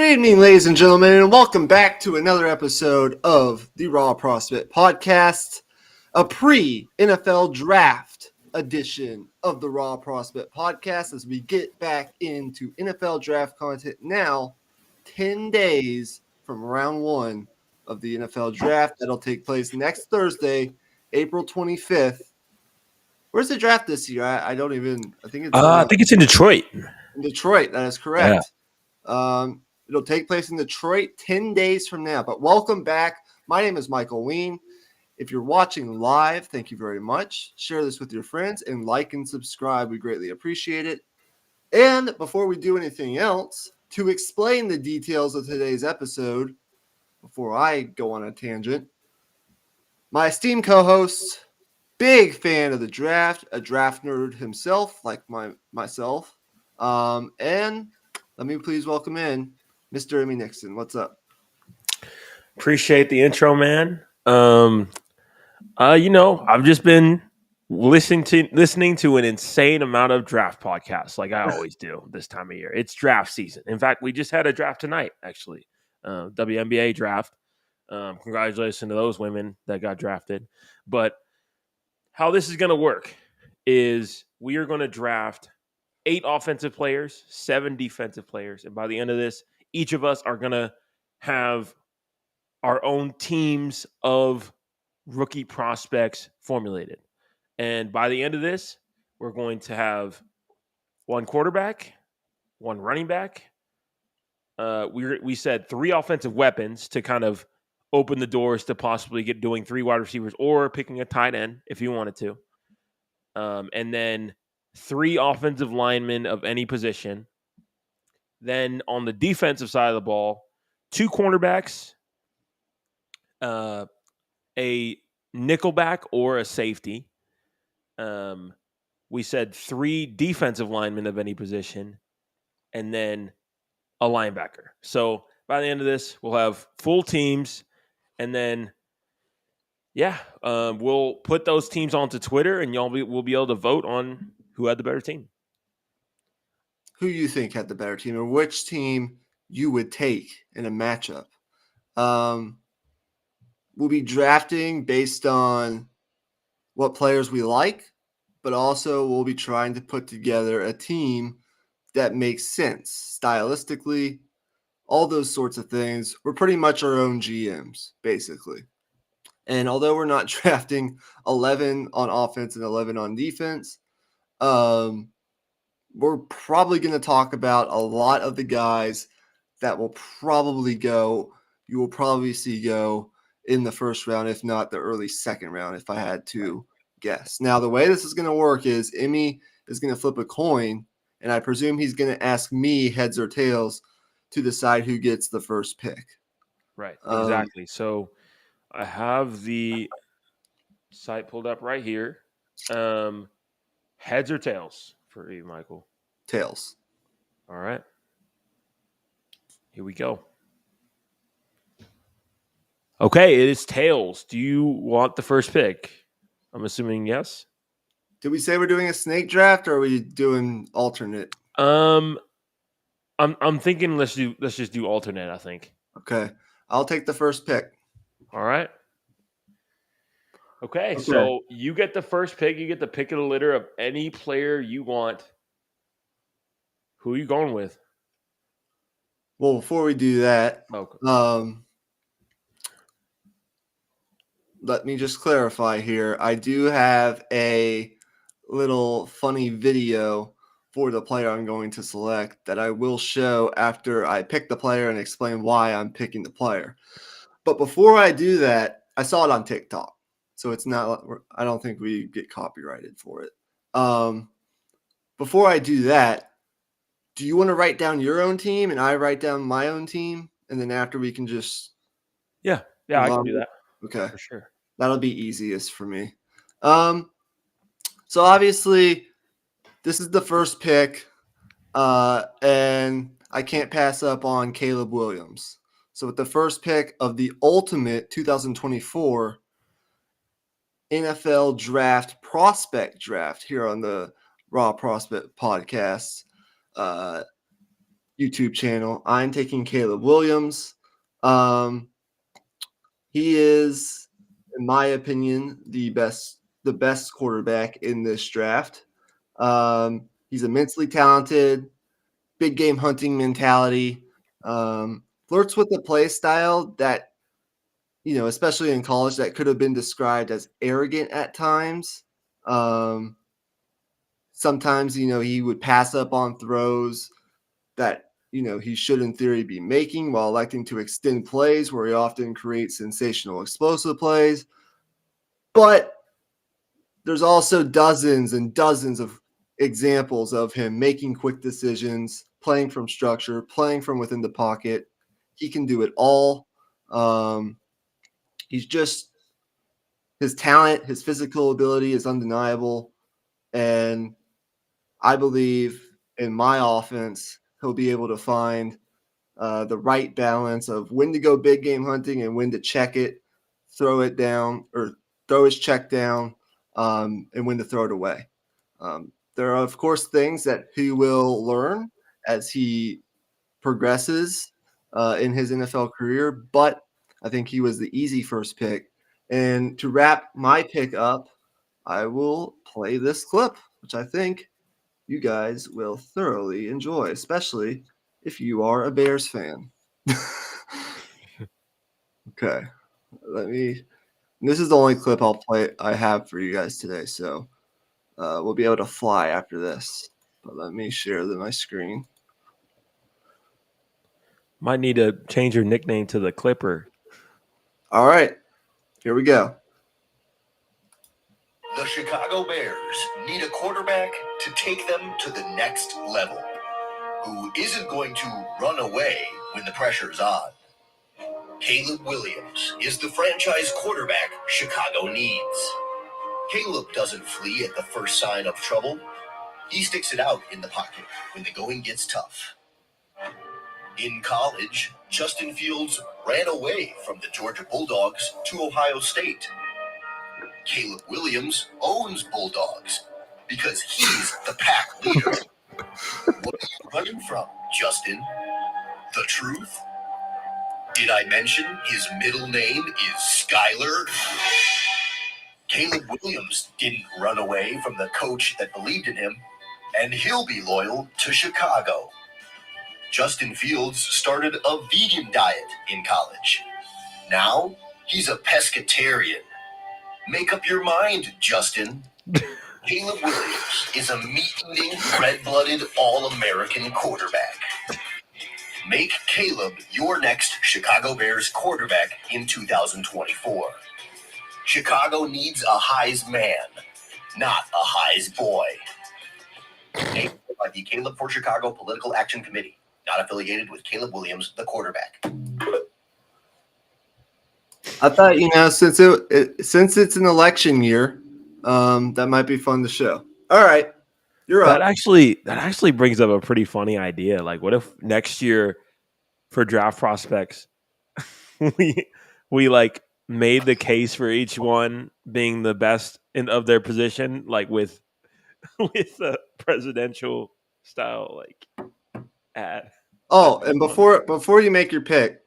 evening, ladies and gentlemen, and welcome back to another episode of the Raw Prospect Podcast, a pre-NFL Draft edition of the Raw Prospect Podcast as we get back into NFL Draft content now, 10 days from round one of the NFL Draft. That'll take place next Thursday, April 25th. Where's the draft this year? I think it's in Detroit. In Detroit, that is correct. Yeah. It'll take place in Detroit 10 days from now. But welcome back. My name is Michael Ween. If you're watching live, thank you very much. Share this with your friends and like and subscribe. We greatly appreciate it. And before we do anything else, to explain the details of today's episode, before I go on a tangent, my esteemed co-host, big fan of the draft, a draft nerd himself, like myself. And let me please welcome in Mr. Emmy Nixon. What's up? Appreciate the intro, man. I've just been listening to an insane amount of draft podcasts, like I always do this time of year. It's draft season. In fact, we just had a draft tonight, actually, WNBA draft. Congratulations to those women that got drafted. But how this is going to work is we are going to draft 8 offensive players, 7 defensive players, and by the end of this, each of us are going to have our own teams of rookie prospects formulated. And by the end of this, we're going to have 1 quarterback, 1 running back. We said 3 offensive weapons to kind of open the doors to possibly doing 3 wide receivers or picking a tight end if you wanted to. And then 3 offensive linemen of any position. Then on the defensive side of the ball, 2 cornerbacks, a nickelback or a safety. We said 3 defensive linemen of any position, and then a linebacker. So by the end of this, we'll have full teams, and then we'll put those teams onto Twitter, and we'll be able to vote on who had the better team. Who you think had the better team, or which team you would take in a matchup. We'll be drafting based on what players we like, but also we'll be trying to put together a team that makes sense stylistically, all those sorts of things. We're pretty much our own GMs, basically. And although we're not drafting 11 on offense and 11 on defense, we're probably going to talk about a lot of the guys that will probably go, you will probably see go in the first round, if not the early second round, if I had to guess. Now, the way this is going to work is Emmy is going to flip a coin, and I presume he's going to ask me heads or tails to decide who gets the first pick. Right, exactly. So I have the site pulled up right here. Heads or tails for you, Michael? Tails. All right. Here we go. Okay, it is tails. Do you want the first pick? I'm assuming yes. Did we say we're doing a snake draft, or are we doing alternate? I'm thinking let's just do alternate, I think. Okay. I'll take the first pick. All right. Okay, so you get the first pick. You get the pick of the litter of any player you want. Who are you going with? Well, before we do that, let me just clarify here. I do have a little funny video for the player I'm going to select that I will show after I pick the player and explain why I'm picking the player. But before I do that, I saw it on TikTok. So it's not, I don't think we get copyrighted for it. Before I do that, do you want to write down your own team and I write down my own team? And then after we can just. Yeah, I can do that. Okay. For sure. That'll be easiest for me. So obviously, this is the first pick. And I can't pass up on Caleb Williams. So with the first pick of the ultimate 2024 NFL Draft Prospect Draft here on the Raw Prospect Podcast, YouTube channel. I'm taking Caleb Williams. He is, in my opinion, the best quarterback in this draft. He's immensely talented, big game hunting mentality, flirts with the play style that, especially in college, that could have been described as arrogant at times. Sometimes, he would pass up on throws that, he should in theory be making while electing to extend plays where he often creates sensational explosive plays. But there's also dozens and dozens of examples of him making quick decisions, playing from structure, playing from within the pocket. He can do it all. He's just, his talent, his physical ability is undeniable. And I believe in my offense, he'll be able to find the right balance of when to go big game hunting and when to check it, throw it down, or throw his check down, and when to throw it away. There are, of course, things that he will learn as he progresses in his NFL career, but I think he was the easy first pick. And to wrap my pick up, I will play this clip, which I think you guys will thoroughly enjoy, especially if you are a Bears fan. Okay, this is the only clip I have for you guys today, so we'll be able to fly after this. But let me share my screen. Might need to change your nickname to the Clipper. All right, here we go. The Chicago Bears need a quarterback to take them to the next level, who isn't going to run away when the pressure's on. Caleb Williams is the franchise quarterback Chicago needs. Caleb doesn't flee at the first sign of trouble. He sticks it out in the pocket when the going gets tough. In college, Justin Fields ran away from the Georgia Bulldogs to Ohio State. Caleb Williams owns Bulldogs because he's the pack leader. What are you running from, Justin? The truth? Did I mention his middle name is Skyler? Caleb Williams didn't run away from the coach that believed in him, and he'll be loyal to Chicago. Justin Fields started a vegan diet in college. Now he's a pescatarian. Make up your mind, Justin. Caleb Williams is a meat-eating, red-blooded, all-American quarterback. Make Caleb your next Chicago Bears quarterback in 2024. Chicago needs a Heis man, not a Heis boy. Named by the Caleb for Chicago Political Action Committee, not affiliated with Caleb Williams, the quarterback. I thought, since it's an election year, that might be fun to show. All right, you're up. That actually brings up a pretty funny idea. Like, what if next year for draft prospects, we like made the case for each one being the best of their position, like with a presidential style like ad. Oh, and before you make your pick,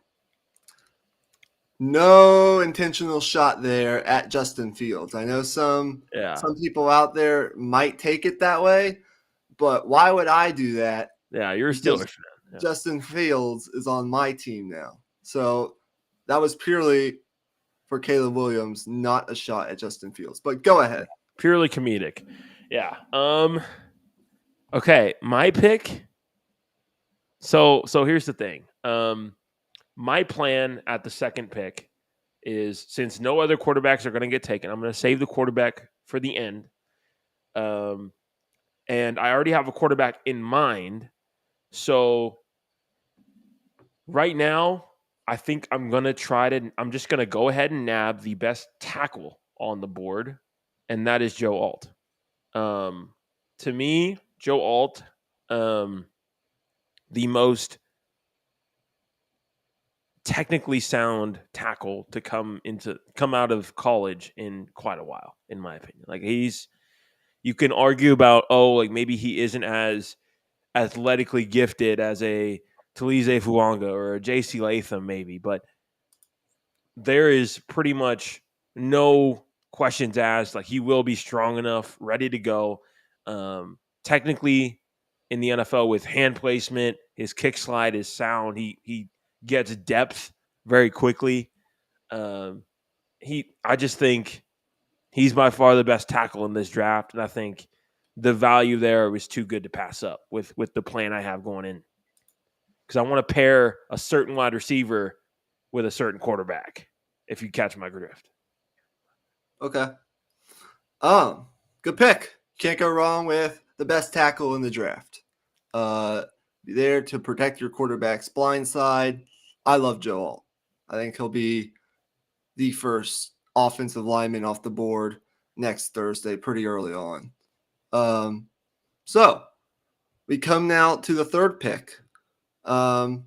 no intentional shot there at Justin Fields. I know some people out there might take it that way, but why would I do that? Yeah, you're a Steelers fan. Yeah. Justin Fields is on my team now. So that was purely for Caleb Williams, not a shot at Justin Fields. But go ahead. Purely comedic. Yeah. Okay, my pick. So here's the thing. My plan at the second pick is, since no other quarterbacks are going to get taken, I'm going to save the quarterback for the end. And I already have a quarterback in mind. So right now, I think I'm just going to go ahead and nab the best tackle on the board, and that is Joe Alt. To me, Joe Alt, the most technically sound tackle to come out of college in quite a while, in my opinion. Like, you can argue about, like maybe he isn't as athletically gifted as a Talize Fuanga or a J.C. Latham maybe, but there is pretty much no questions asked. Like, he will be strong enough, ready to go. Technically, in the NFL with hand placement, his kick slide is sound. He gets depth very quickly. I just think he's by far the best tackle in this draft, and I think the value there was too good to pass up with the plan I have going in. Because I want to pair a certain wide receiver with a certain quarterback, if you catch my drift. Okay. Good pick. Can't go wrong with the best tackle in the draft. There to protect your quarterback's blind side. I love Joe Alt. I think he'll be the first offensive lineman off the board next Thursday, pretty early on. So we come now to the third pick. And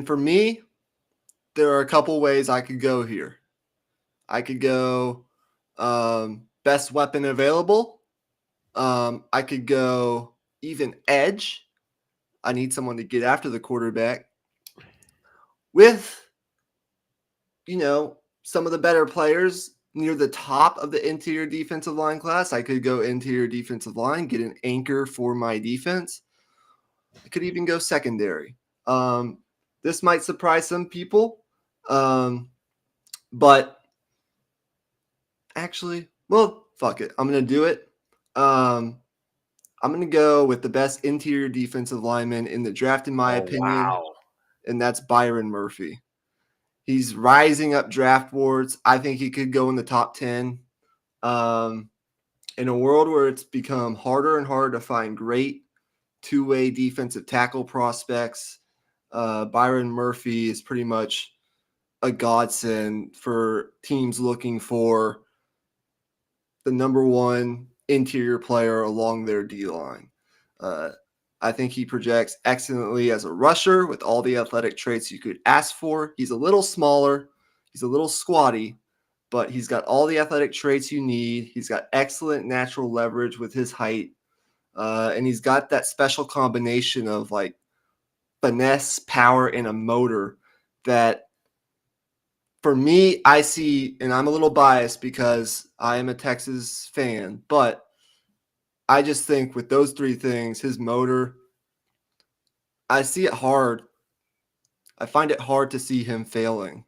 for me, there are a couple ways I could go here. I could go best weapon available. I could go even edge. I need someone to get after the quarterback with, some of the better players near the top of the interior defensive line class. I could go interior defensive line, get an anchor for my defense. I could even go secondary. This might surprise some people, but actually, well, fuck it. I'm going to do it. I'm going to go with the best interior defensive lineman in the draft, in my opinion, and that's Byron Murphy. He's rising up draft boards. I think he could go in the top 10. In a world where it's become harder and harder to find great two-way defensive tackle prospects, Byron Murphy is pretty much a godsend for teams looking for the number one interior player along their D-line. I think he projects excellently as a rusher with all the athletic traits you could ask for. He's a little smaller. He's a little squatty, but he's got all the athletic traits you need. He's got excellent natural leverage with his height. And he's got that special combination of like finesse, power, and a motor that for me, I see, and I'm a little biased because I am a Texas fan, but I just think with those three things, his motor, I see it hard. I find it hard to see him failing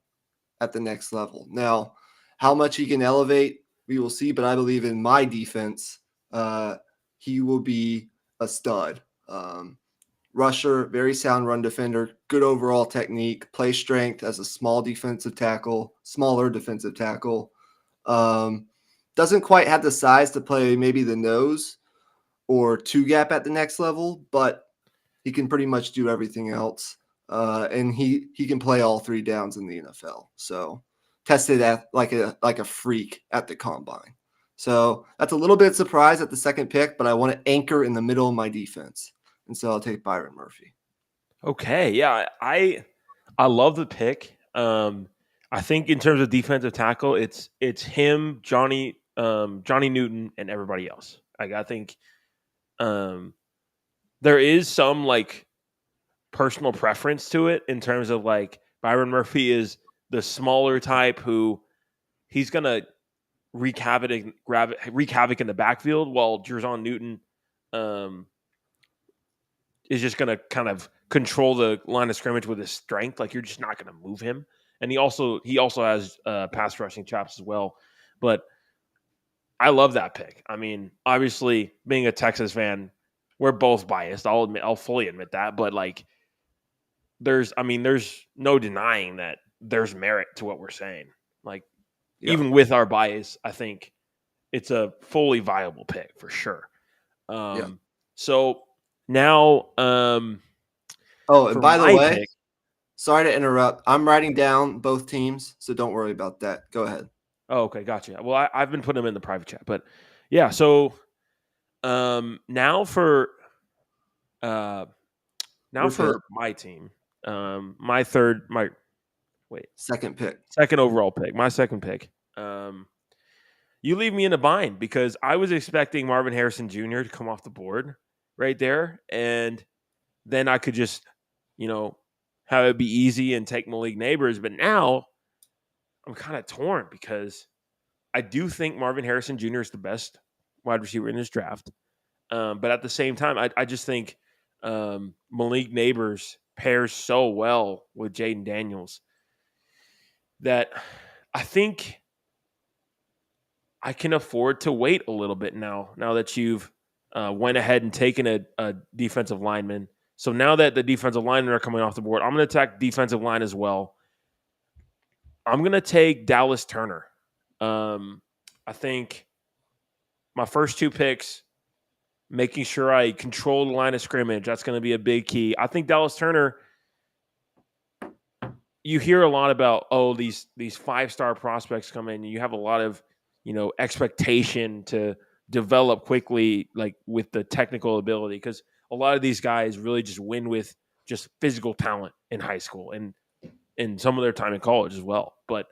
at the next level. Now, how much he can elevate, we will see, but I believe in my defense, he will be a stud. Rusher, very sound run defender, good overall technique, play strength as a smaller defensive tackle. Doesn't quite have the size to play maybe the nose or two gap at the next level, but he can pretty much do everything else. And he can play all three downs in the NFL. So tested at like a freak at the combine. So that's a little bit surprised at the second pick, but I want to anchor in the middle of my defense. And so I'll take Byron Murphy. Okay. Yeah. I love the pick. I think in terms of defensive tackle, it's him, Johnny Newton, and everybody else. I think there is some like personal preference to it in terms of like Byron Murphy is the smaller type who he's going to wreak havoc in the backfield, while Jer'Zhan Newton is just going to kind of control the line of scrimmage with his strength. Like, you're just not going to move him. And he also has pass rushing chops as well. But I love that pick. I mean, obviously, being a Texas fan, we're both biased. I'll fully admit that. But like, there's no denying that there's merit to what we're saying. Like, even with our bias, I think it's a fully viable pick for sure. So now, and by the way, sorry to interrupt. I'm writing down both teams, so don't worry about that. Go ahead. Oh, okay, gotcha. Well, I've been putting them in the private chat, but yeah. So now for my team, second overall pick, my second pick. You leave me in a bind because I was expecting Marvin Harrison Jr. to come off the board, right there, and then I could just, have it be easy and take Malik Neighbors. But now I'm kind of torn because I do think Marvin Harrison Jr. is the best wide receiver in this draft. But at the same time, I just think Malik Neighbors pairs so well with Jaden Daniels that I think I can afford to wait a little bit now that you've went ahead and taken a defensive lineman. So now that the defensive linemen are coming off the board, I'm going to attack defensive line as well. I'm going to take Dallas Turner. I think my first 2 picks, making sure I control the line of scrimmage, that's going to be a big key. I think Dallas Turner, you hear a lot about, these 5-star prospects come in, and you have a lot of, expectation to develop quickly, like with the technical ability, because a lot of these guys really just win with just physical talent in high school and in some of their time in college as well. But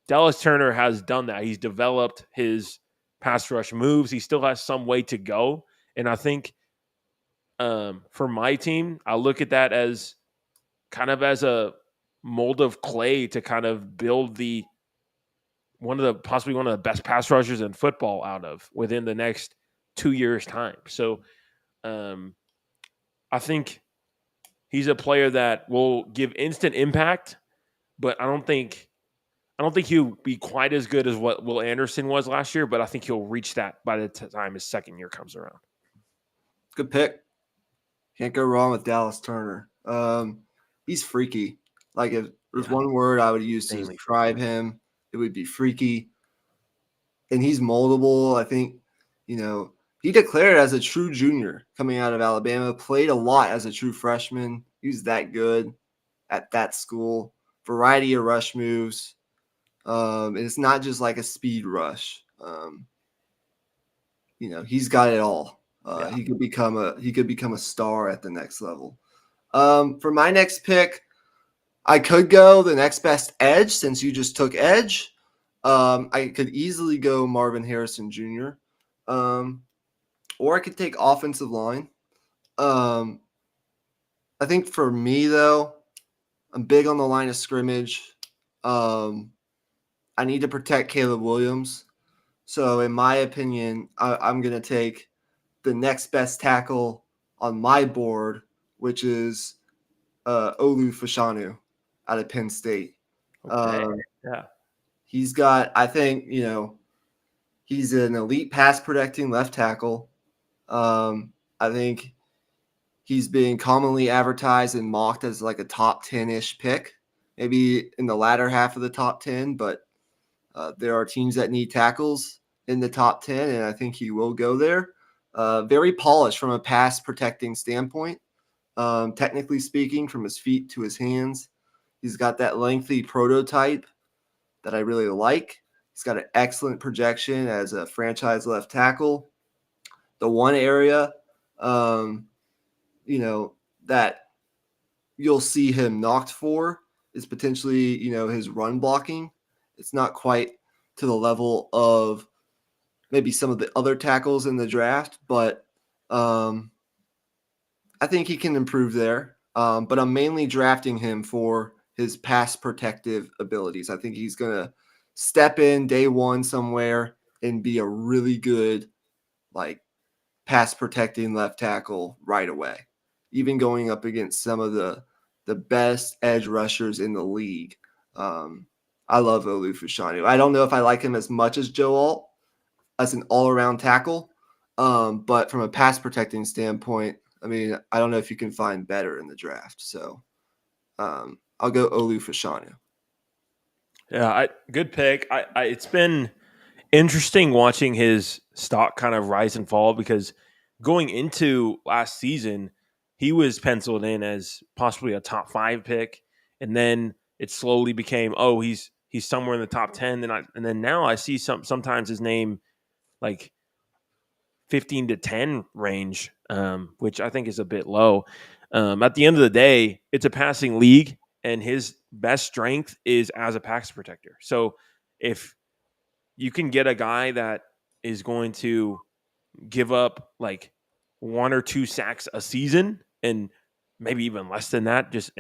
Dallas Turner has done that. He's developed his pass rush moves. He still has some way to go. And I think for my team, I look at that as kind of as a mold of clay to kind of build possibly one of the best pass rushers in football out of within the next 2 years' time. So I think he's a player that will give instant impact, but I don't think he'll be quite as good as what Will Anderson was last year, but I think he'll reach that by the time his second year comes around. Good pick. Can't go wrong with Dallas Turner. He's freaky. Like, if there's one word I would use to describe him, it would be freaky. And he's moldable. I think, he declared as a true junior coming out of Alabama, played a lot as a true freshman. He was that good at that school. Variety of rush moves. And it's not just like a speed rush. He's got it all. He could become a star at the next level. For my next pick, I could go the next best edge since you just took edge. I could easily go Marvin Harrison Jr. Or I could take offensive line. I think for me, though, I'm big on the line of scrimmage. I need to protect Caleb Williams. So in my opinion, I'm going to take the next best tackle on my board, which is Olu Fashanu out of Penn State. Okay. He's got, I think, he's an elite pass protecting left tackle. I think he's being commonly advertised and mocked as like a top 10-ish pick, maybe in the latter half of the top 10, but there are teams that need tackles in the top 10, and I think he will go there. Very polished from a pass protecting standpoint. Technically speaking, from his feet to his hands, he's got that lengthy prototype that I really like. He's got an excellent projection as a franchise left tackle. The one area, that you'll see him knocked for is potentially, his run blocking. It's not quite to the level of maybe some of the other tackles in the draft, but I think he can improve there. But I'm mainly drafting him for his pass protective abilities. I think he's going to step in day one somewhere and be a really good, pass protecting left tackle right away, even going up against some of the best edge rushers in the league. I love Olu Fashanu. I don't know if I like him as much as Joe Alt as an all-around tackle, but from a pass protecting standpoint, I mean, I don't know if you can find better in the draft. So I'll go Olu Fashanu. Yeah, good pick. It's been interesting watching his stock kind of rise and fall because going into last season, he was penciled in as possibly a top 5 pick, and then it slowly became, he's somewhere in the top 10, and then now I see sometimes his name like 15 to 10 range, which I think is a bit low. At the end of the day, it's a passing league, and his best strength is as a pass protector. So if you can get a guy that is going to give up like 1 or 2 sacks a season, and maybe even less than that, just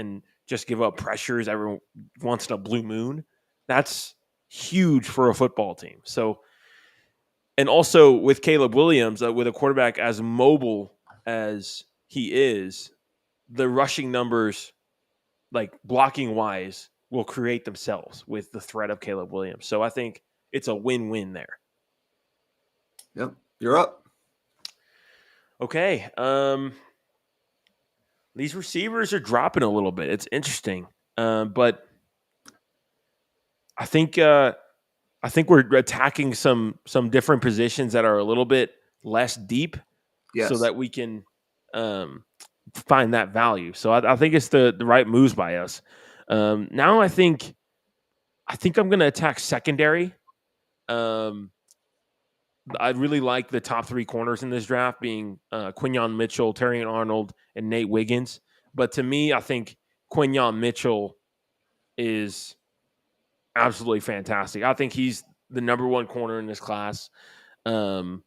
give up pressures every once in a blue moon, that's huge for a football team. So, and also with Caleb Williams, with a quarterback as mobile as he is, the rushing numbers, like blocking wise, will create themselves with the threat of Caleb Williams. So I think it's a win-win there. Yep, you're up. Okay. These receivers are dropping a little bit. It's interesting, but I think we're attacking some different positions that are a little bit less deep, so that we can find that value. So I think it's the right moves by us. Now I think I'm going to attack secondary. I really like the top 3 corners in this draft being Quinyon Mitchell, Terrion Arnold, and Nate Wiggins. But to me, I think Quinyon Mitchell is absolutely fantastic. I think he's the number 1 corner in this class. He has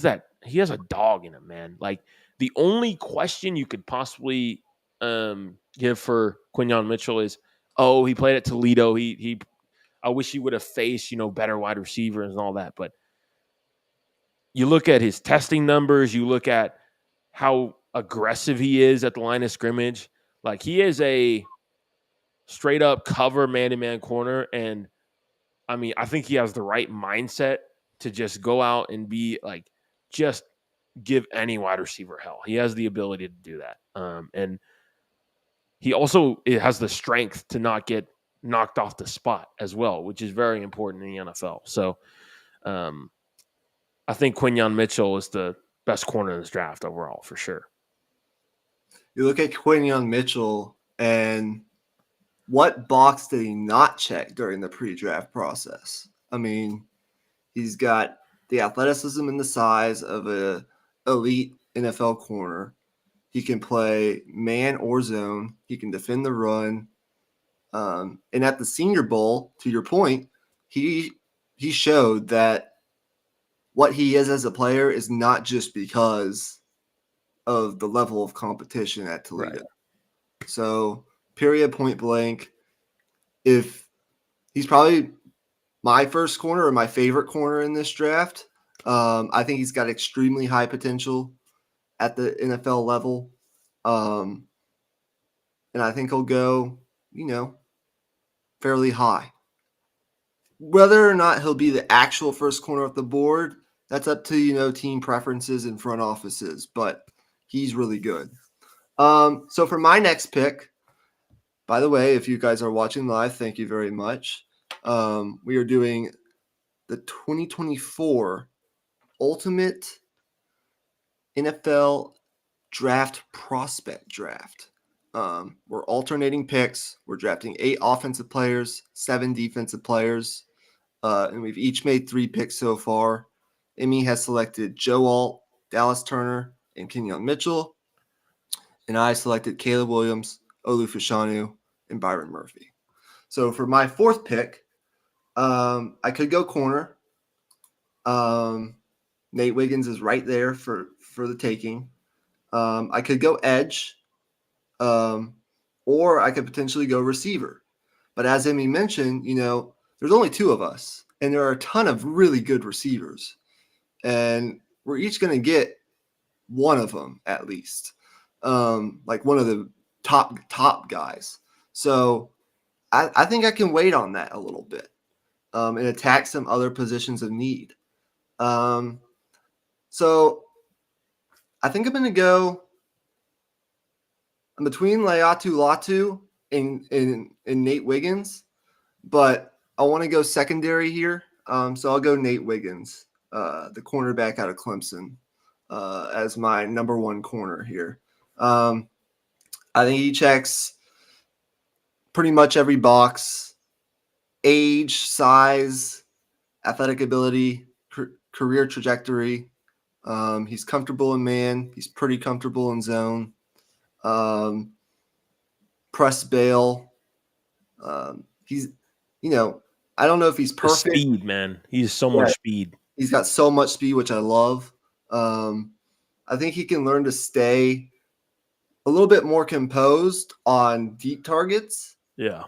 a dog in him, man. Like, the only question you could possibly give for Quinyon Mitchell is, he played at Toledo. I wish he would have faced, better wide receivers and all that. But you look at his testing numbers, you look at how aggressive he is at the line of scrimmage. Like, he is a straight up cover man-to-man corner. And I mean, I think he has the right mindset to just go out and be like, just give any wide receiver hell. He has the ability to do that. And he also has the strength to not get knocked off the spot as well, which is very important in the NFL. So I think Quinyon Mitchell is the best corner in this draft overall, for sure. You look at Quinyon Mitchell, and what box did he not check during the pre-draft process? I mean, he's got the athleticism and the size of an elite NFL corner. He can play man or zone. He can defend the run. And at the Senior Bowl, to your point, he showed that what he is as a player is not just because of the level of competition at Toledo. Right. So, period, point blank, if he's probably my first corner or my favorite corner in this draft, I think he's got extremely high potential at the NFL level. And I think he'll go, fairly high. Whether or not he'll be the actual first corner off the board, that's up to, team preferences and front offices, but he's really good. So for my next pick, by the way, if you guys are watching live, thank you very much. We are doing the 2024 Ultimate NFL Draft Prospect Draft. We're alternating picks. We're drafting 8 offensive players, 7 defensive players, and we've each made 3 picks so far. Emmy has selected Joe Alt, Dallas Turner, and Quinyon Mitchell, and I selected Caleb Williams, Olu Fashanu, and Byron Murphy. So for my 4th pick, I could go corner. Nate Wiggins is right there for the taking. I could go edge, or I could potentially go receiver. But as Emmy mentioned, there's only 2 of us, and there are a ton of really good receivers. And we're each going to get one of them at least, like one of the top guys. So I think I can wait on that a little bit and attack some other positions of need. So I think I'm going to go between Laiatu Latu and Nate Wiggins, but I want to go secondary here. So I'll go Nate Wiggins, the cornerback out of Clemson, as my number 1 corner here. I think he checks pretty much every box: age, size, athletic ability, career trajectory. He's comfortable in man. He's pretty comfortable in zone. Press bail. He's, I don't know if he's perfect. The speed, man. He's so much speed. He's got so much speed, which I love. I think he can learn to stay a little bit more composed on deep targets. Yeah.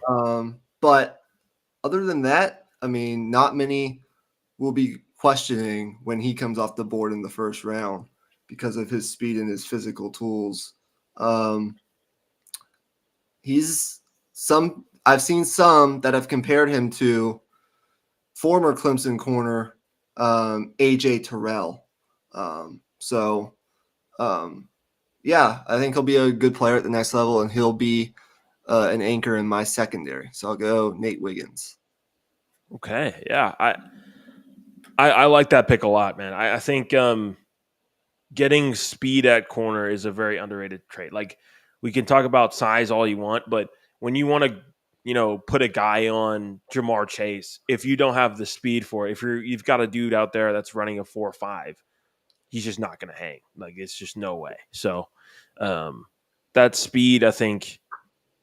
But other than that, I mean, not many will be questioning when he comes off the board in the first round because of his speed and his physical tools. I've seen some that have compared him to former Clemson corner AJ Terrell. Yeah, I think he'll be a good player at the next level, and he'll be an anchor in my secondary. So I'll go Nate Wiggins. Okay. Yeah. I like that pick a lot, man. I think getting speed at corner is a very underrated trait. Like, we can talk about size all you want, but when you want to, put a guy on Jamar Chase, if you don't have the speed for it, if you've got a dude out there that's running a 4.5, he's just not going to hang. Like, it's just no way. So that speed, I think,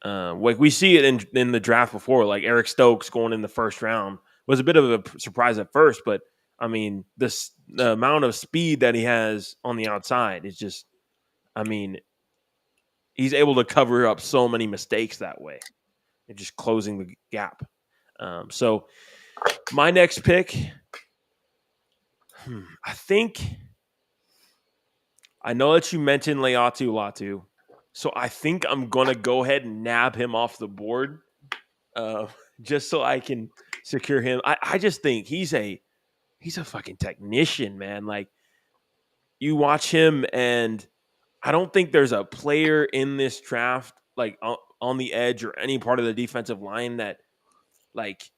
like we see it in the draft before, like Eric Stokes going in the first round was a bit of a surprise at first, but I mean, the amount of speed that he has on the outside is just, I mean, he's able to cover up so many mistakes that way and just closing the gap. So my next pick, I think, I know that you mentioned Leatu Latu, so I think I'm going to go ahead and nab him off the board just so I can secure him. I just think he's a fucking technician, man. Like, you watch him, and I don't think there's a player in this draft, like on the edge or any part of the defensive line, that like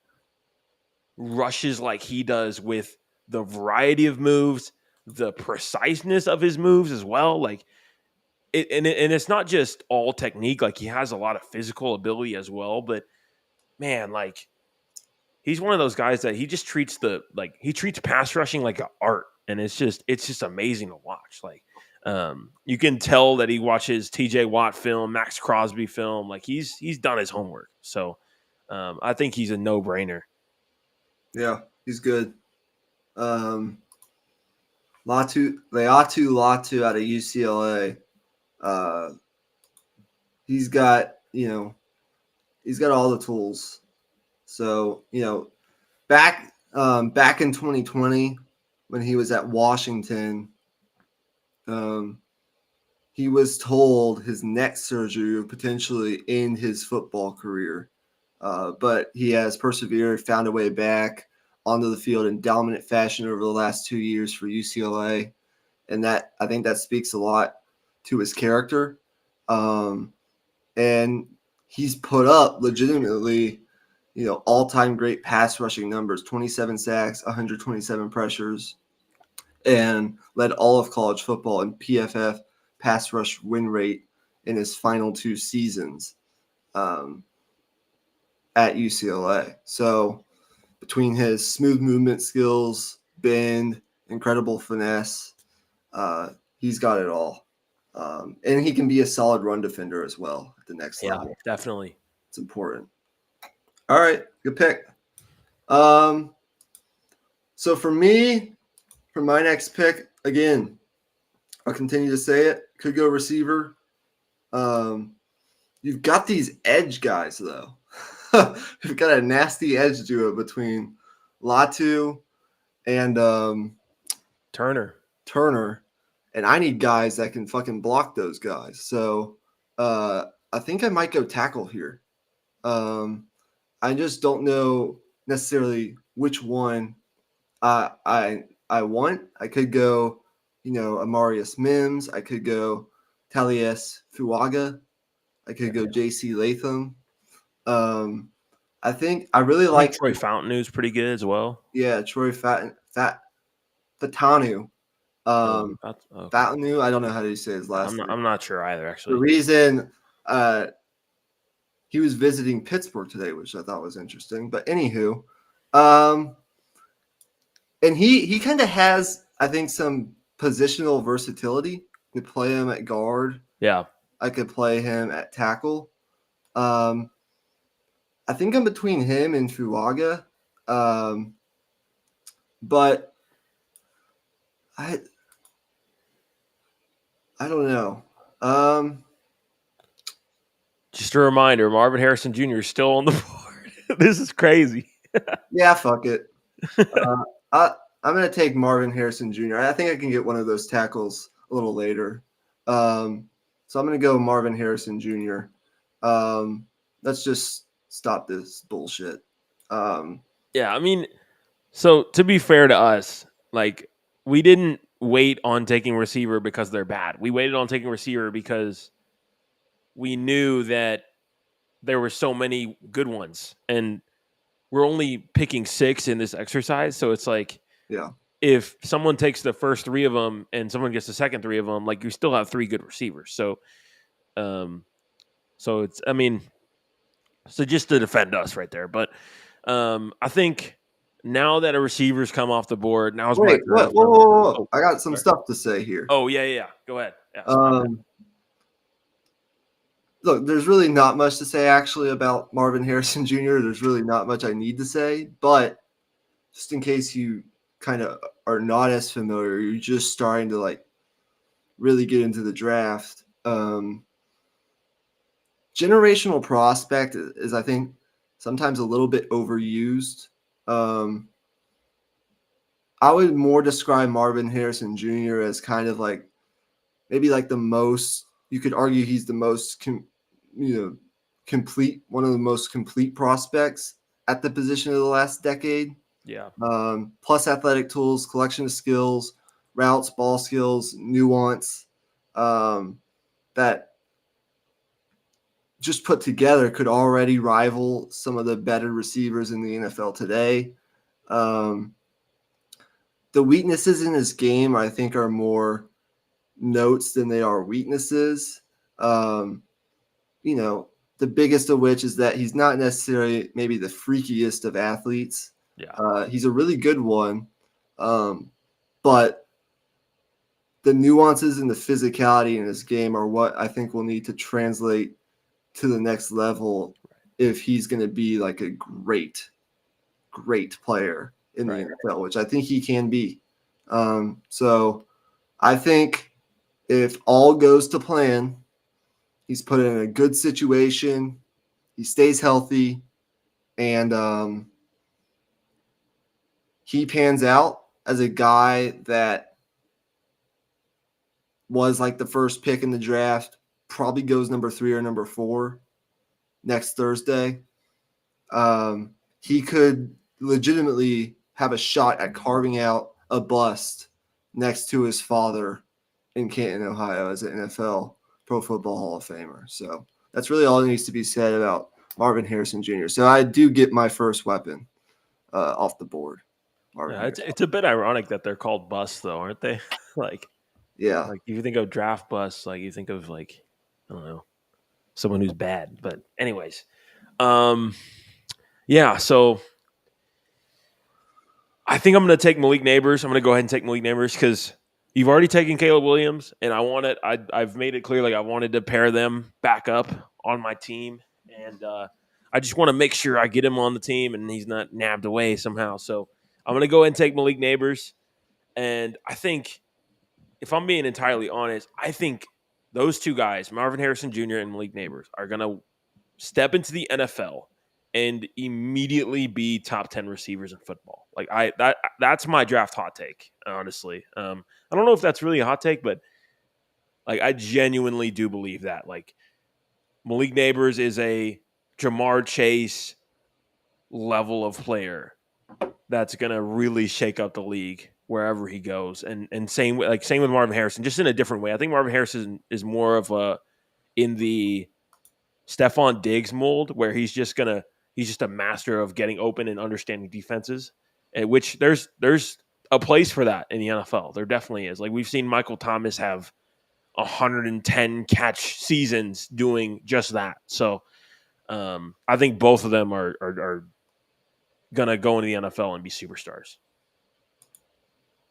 rushes like he does, with the variety of moves, the preciseness of his moves as well. Like, and it's not just all technique. Like, he has a lot of physical ability as well. But man, like, he's one of those guys that he just treats he treats pass rushing like an art, and it's just amazing to watch. Like, you can tell that he watches T.J. Watt film, Max Crosby film. Like, he's done his homework. So I think he's a no-brainer. Yeah, he's good. Leatu Latu out of UCLA. He's got all the tools. So, back in 2020 when he was at Washington, he was told his neck surgery would potentially end his football career. But he has persevered, found a way back onto the field in dominant fashion over the last 2 years for UCLA. And that, I think that speaks a lot to his character. And he's put up legitimately, all-time great pass rushing numbers, 27 sacks, 127 pressures, and led all of college football in PFF pass rush win rate in his final 2 seasons at UCLA. So between his smooth movement skills, bend, incredible finesse, he's got it all. And he can be a solid run defender as well at the next level. Yeah, definitely. It's important. All right, good pick. So for me, for my next pick, again, I'll continue to say it. Could go receiver. You've got these edge guys, though. You've got a nasty edge duo between Latu and Turner. And I need guys that can fucking block those guys. So I think I might go tackle here. I just don't know necessarily which one I want. I could go, Amarius Mims. I could go Taliese Fuaga. I could go J.C. Latham. I think I really like Troy Fountainou's pretty good as well. Yeah, Troy Fatanu. Fatanu, I don't know how to say his last name. I'm not sure either, actually. The reason he was visiting Pittsburgh today, which I thought was interesting. But anywho, and he kind of has, I think, some positional versatility. You could play him at guard. Yeah. I could play him at tackle. I think I'm between him and Fuaga. But I don't know. Um, Just a reminder, Marvin Harrison Jr. is still on the board. This is crazy. yeah, fuck it. I'm going to take Marvin Harrison Jr. I think I can get one of those tackles a little later. So I'm going to go Marvin Harrison Jr. Let's just stop this bullshit. Yeah, I mean, so to be fair to us, like we didn't wait on taking receiver because they're bad. We waited on taking receiver because we knew that there were so many good ones, and we're only picking 6 in this exercise. So it's like, yeah, if someone takes the first 3 of them and someone gets the second 3 of them, like you still have 3 good receivers. So, so it's, I mean, so just to defend us right there, but I think now that a receiver's come off the board, now's my wait, turn. what? Whoa. Oh, I got some sorry. stuff to say here. Oh yeah. Go ahead. Yeah, sorry. Look, there's really not much to say actually about Marvin Harrison Jr. There's really not much I need to say, but just in case you kind of are not as familiar, you're just starting to like really get into the draft. Generational prospect is, I think, sometimes a little bit overused. I would more describe Marvin Harrison Jr. as kind of like maybe like the most, you could argue he's the most complete, one of the most complete prospects at the position of the last decade. Yeah. Plus athletic tools, collection of skills, routes, ball skills, nuance, that just put together could already rival some of the better receivers in the NFL today. The weaknesses in his game, I think, are more notes than they are weaknesses. The biggest of which is that he's not necessarily maybe the freakiest of athletes. Yeah. He's a really good one, but the nuances and the physicality in his game are what I think will need to translate to the next level if he's going to be like a great player in the NFL, which I think he can be. So I think if all goes to plan, he's put in a good situation, he stays healthy, and he pans out as a guy that was like the first pick in the draft, probably goes number 3 or number 4 next Thursday. He could legitimately have a shot at carving out a bust next to his father in Canton, Ohio, as an NFL Pro Football Hall of Famer. So that's really all that needs to be said about Marvin Harrison Jr. So I do get my first weapon off the board. Yeah, it's a bit ironic that they're called busts, though, aren't they? Like if you think of draft busts, like you think of like, I don't know, someone who's bad. But anyways, yeah. So I think I'm going to take Malik Neighbors. I'm going to go ahead and take Malik Neighbors because you've already taken Caleb Williams, and I want it. I've made it clear like I wanted to pair them back up on my team, and I just want to make sure I get him on the team and he's not nabbed away somehow. So I'm going to go ahead and take Malik Neighbors, and I think, if I'm being entirely honest, I think those 2 guys, Marvin Harrison Jr. and Malik Neighbors, are going to step into the NFL and immediately be top 10 receivers in football. Like that's my draft hot take, honestly. I don't know if that's really a hot take, but like I genuinely do believe that. Like Malik Neighbors is a Jamar Chase level of player that's going to really shake up the league wherever he goes. And same with Marvin Harrison, just in a different way. I think Marvin Harrison is more of in the Stephon Diggs mold, where he's just a master of getting open and understanding defenses, at which there's a place for that in the NFL. There definitely is. Like we've seen Michael Thomas have 110 catch seasons doing just that. So I think both of them are going to go into the NFL and be superstars.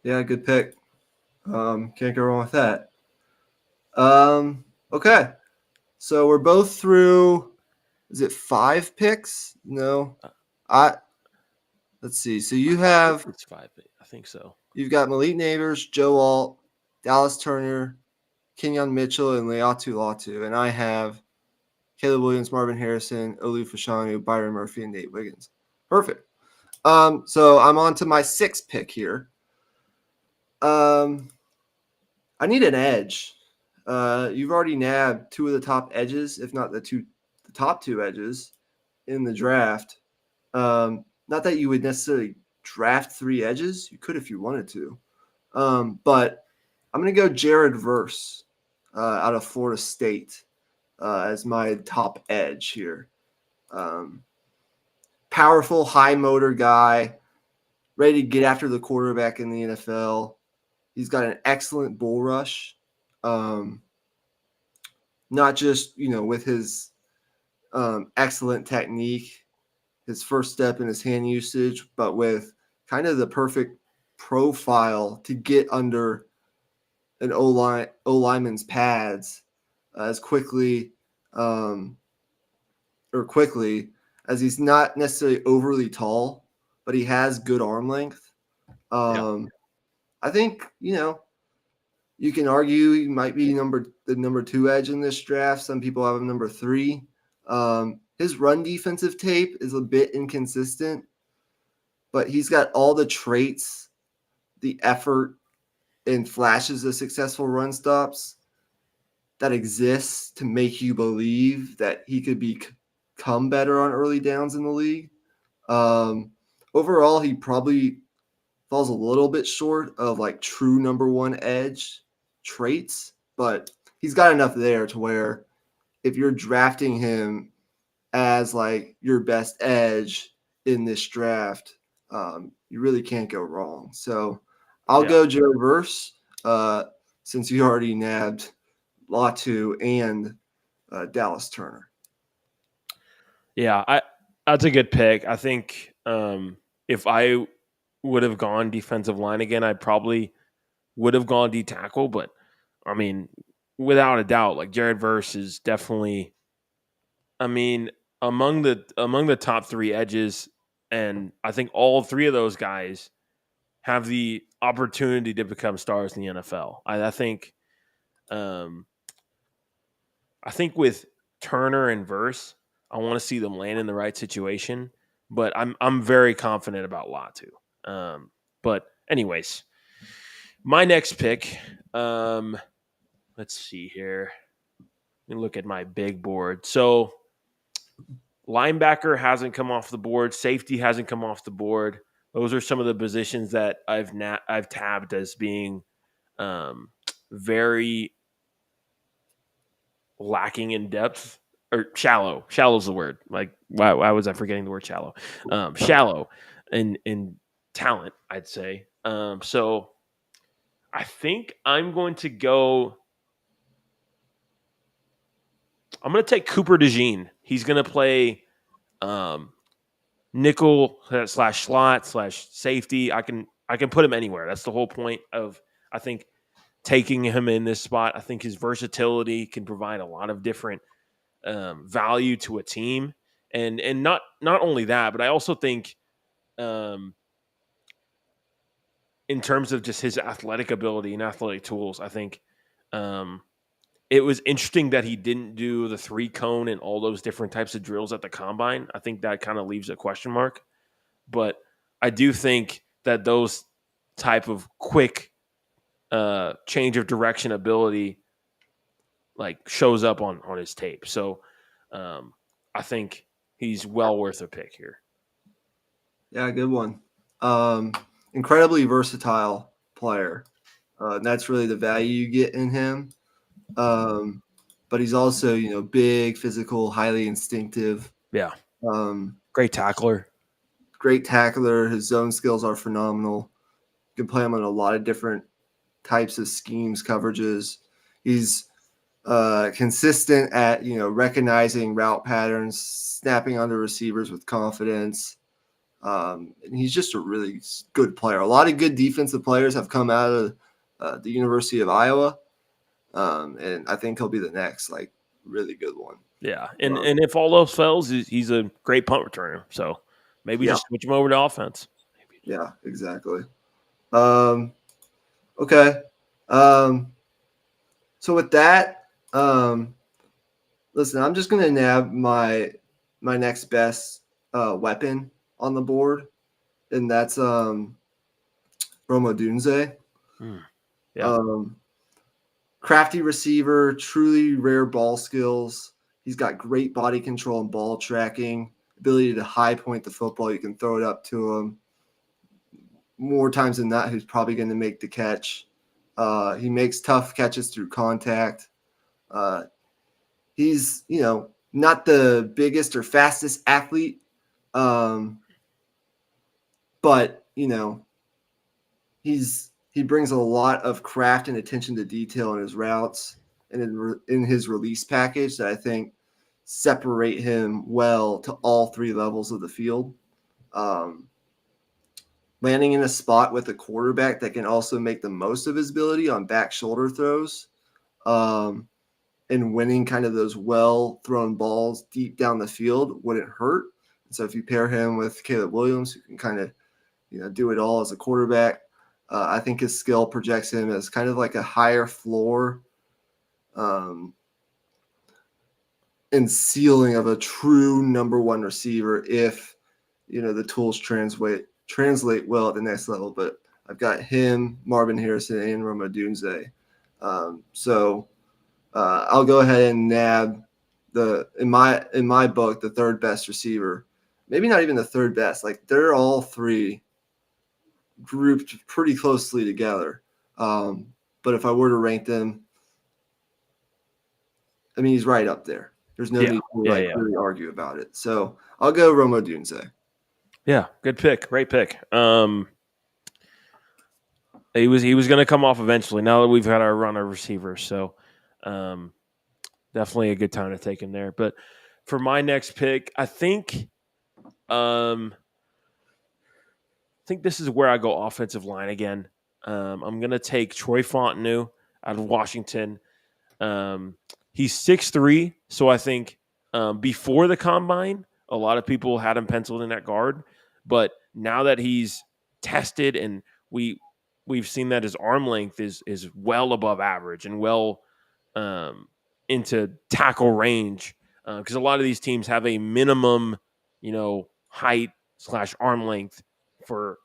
Yeah, good pick. Can't go wrong with that. Okay. So we're both through, is it 5 picks? No. Let's see. So you have, it's 5. I think so. You've got Malik Neighbors, Joe Alt, Dallas Turner, Kenyon Mitchell, and Leatu Latu. And I have Caleb Williams, Marvin Harrison, Olu Fashanu, Byron Murphy, and Nate Wiggins. Perfect. So I'm on to my 6th pick here. I need an edge. You've already nabbed 2 of the top edges, if not the top 2 edges in the draft. Not that you would necessarily draft 3 edges. You could if you wanted to. But I'm going to go Jared Verse out of Florida State as my top edge here. Powerful, high motor guy, ready to get after the quarterback in the NFL. He's got an excellent bull rush. Not just, with his excellent technique, his first step in his hand usage, but with kind of the perfect profile to get under an O-lineman's pads as quickly as he's not necessarily overly tall, but he has good arm length. I think, you can argue he might be the number 2 edge in this draft. Some people have him number 3. His run defensive tape is a bit inconsistent, but he's got all the traits, the effort, and flashes of successful run stops that exists to make you believe that he could become better on early downs in the league. Overall, he probably falls a little bit short of like true number 1 edge traits, but he's got enough there to where if you're drafting him as like your best edge in this draft, you really can't go wrong. So I'll go Jared Verse since you already nabbed Latu and Dallas Turner. Yeah, that's a good pick. I think if I would have gone defensive line again, I probably would have gone D tackle. But I mean, without a doubt, like Jared Verse is definitely, among the top 3 edges, and I think all 3 of those guys have the opportunity to become stars in the NFL. I think with Turner and Verse, I want to see them land in the right situation, but I'm very confident about Latu. But anyways, my next pick, let's see here. Let me look at my big board. So linebacker hasn't come off the board. Safety hasn't come off the board. Those are some of the positions that I've tabbed as being very lacking in depth, or shallow. Shallow is the word. Like, why was I forgetting the word shallow? Shallow in talent, I'd say. So I think I'm going to take Cooper DeJean. He's going to play nickel / slot / safety. I can put him anywhere. That's the whole point of, I think, taking him in this spot. I think his versatility can provide a lot of different value to a team, and not only that, but I also think in terms of just his athletic ability and athletic tools, I think it was interesting that he didn't do the 3-cone and all those different types of drills at the combine. I think that kind of leaves a question mark, but I do think that those type of quick change of direction ability like shows up on his tape. So I think he's well worth a pick here. Yeah, good one. Incredibly versatile player. That's really the value you get in him. But he's also, big, physical, highly instinctive. Yeah. Great tackler. Great tackler. His zone skills are phenomenal. You can play him on a lot of different types of schemes, coverages. He's consistent at, recognizing route patterns, snapping onto receivers with confidence. And he's just a really good player. A lot of good defensive players have come out of the University of Iowa. And I think he'll be the next, really good one. Yeah. And if all else fails, he's a great punt returner. So maybe just switch him over to offense. Yeah, exactly. Okay. So So with that, listen, I'm just gonna nab my next best weapon on the board, and that's Roma Dunze. Yeah. Crafty receiver, truly rare ball skills. He's got great body control and ball tracking, ability to high point the football. You can throw it up to him. More times than not, he's probably going to make the catch. He makes tough catches through contact. He's, not the biggest or fastest athlete, but, he brings a lot of craft and attention to detail in his routes and in his release package that I think separate him well to all three levels of the field. Landing in a spot with a quarterback that can also make the most of his ability on back shoulder throws, and winning kind of those well thrown balls deep down the field wouldn't hurt. And so if you pair him with Caleb Williams, who can kind of do it all as a quarterback, I think his skill projects him as kind of like a higher floor and ceiling of a true number one receiver if the tools translate well at the next level. But I've got him, Marvin Harrison, and Roma Dunze. So I'll go ahead and nab in my book the third best receiver. Maybe not even the third best. Like they're all three grouped pretty closely together. But if I were to rank them, I mean, he's right up there. There's no need to really argue about it. So I'll go Roma Dunze. Yeah, good pick. Great pick. He was going to come off eventually. Now that we've had our run of receivers, so definitely a good time to take him there. But for my next pick, I think this is where I go offensive line again. I'm going to take Troy Fontenot out of Washington. He's 6'3", so I think before the combine, a lot of people had him penciled in at guard. But now that he's tested and we've seen that his arm length is well above average and well into tackle range, because a lot of these teams have a minimum, height / arm length for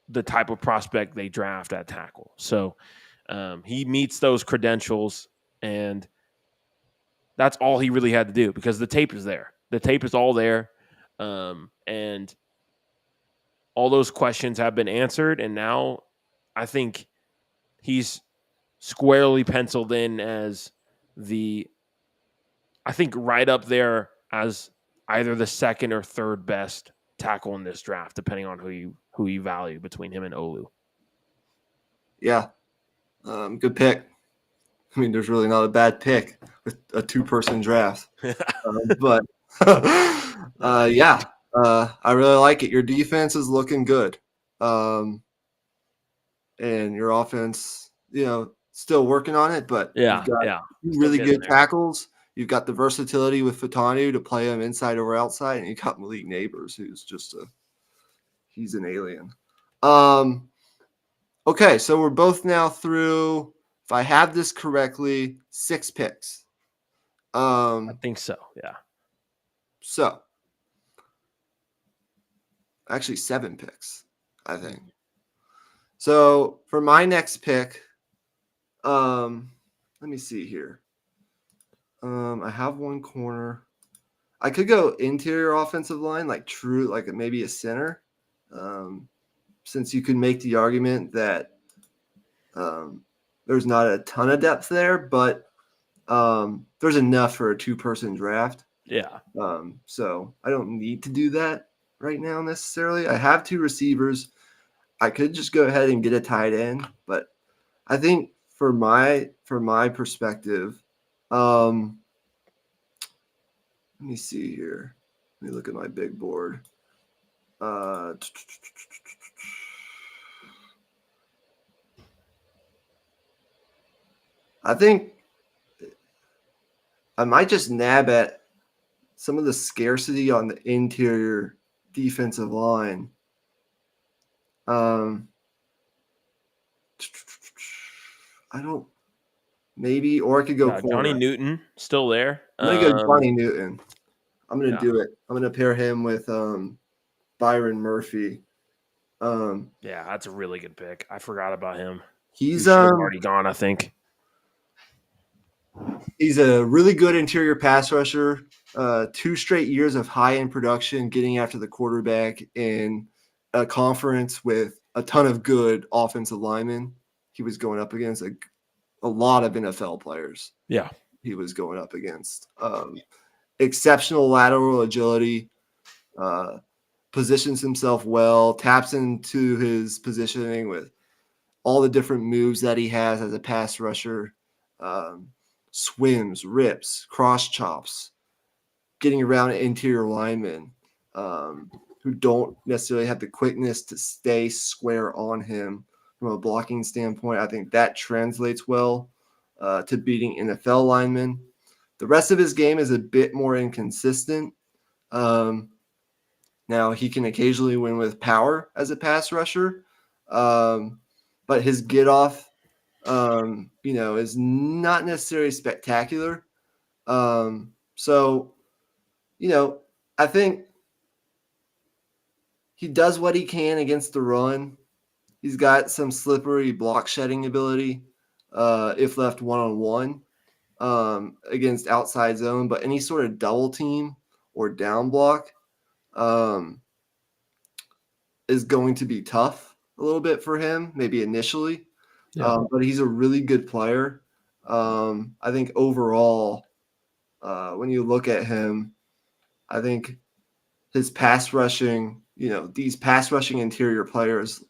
the type of prospect they draft at tackle. So he meets those credentials, and that's all he really had to do because the tape is there. The tape is all there, and all those questions have been answered, and now I think he's squarely penciled in as right up there as either the second or third best tackle in this draft, depending on who you value between him and Olu. Yeah, good pick. I mean, there's really not a bad pick with a two-person draft. But I really like it. Your defense is looking good. And your offense, still working on it, but you've got really good tackles. You've got the versatility with Fatanu to play him inside or outside, and you got Malik Neighbors, who's just he's an alien. Okay, so we're both now through, if I have this correctly, 6 picks. I think so, yeah. So, actually 7 picks, I think. So, for my next pick, let me see here. I have one corner. I could go interior offensive line, like maybe a center, since you could make the argument that there's not a ton of depth there, but there's enough for a 2-person draft. Yeah. So I don't need to do that right now necessarily. I have 2 receivers. I could just go ahead and get a tight end, but I think from my perspective, let me see here. Let me look at my big board. I think I might just nab at some of the scarcity on the interior defensive line. I don't maybe, or I could go corner. Johnny Newton still there. I'm gonna go Johnny Newton. I'm gonna Yeah. do it. I'm gonna pair him with Byron Murphy. Yeah, that's a really good pick. I forgot about him. He's already gone, I think. He's a really good interior pass rusher. 2 straight years of high-end production, getting after the quarterback in a conference with a ton of good offensive linemen. He was going up against a lot of NFL players. Yeah. He was going up against. Exceptional lateral agility, positions himself well, taps into his positioning with all the different moves that he has as a pass rusher. Swims, rips, cross chops, getting around interior linemen who don't necessarily have the quickness to stay square on him from a blocking standpoint. I think that translates well to beating NFL linemen. The rest of his game is a bit more inconsistent. Now, he can occasionally win with power as a pass rusher, but his get off is not necessarily spectacular. So, I think he does what he can against the run. He's got some slippery block shedding ability if left one-on-one against outside zone, but any sort of double team or down block is going to be tough a little bit for him, maybe initially. Yeah. But he's a really good player. I think overall, when you look at him, I think his pass rushing, these pass rushing interior players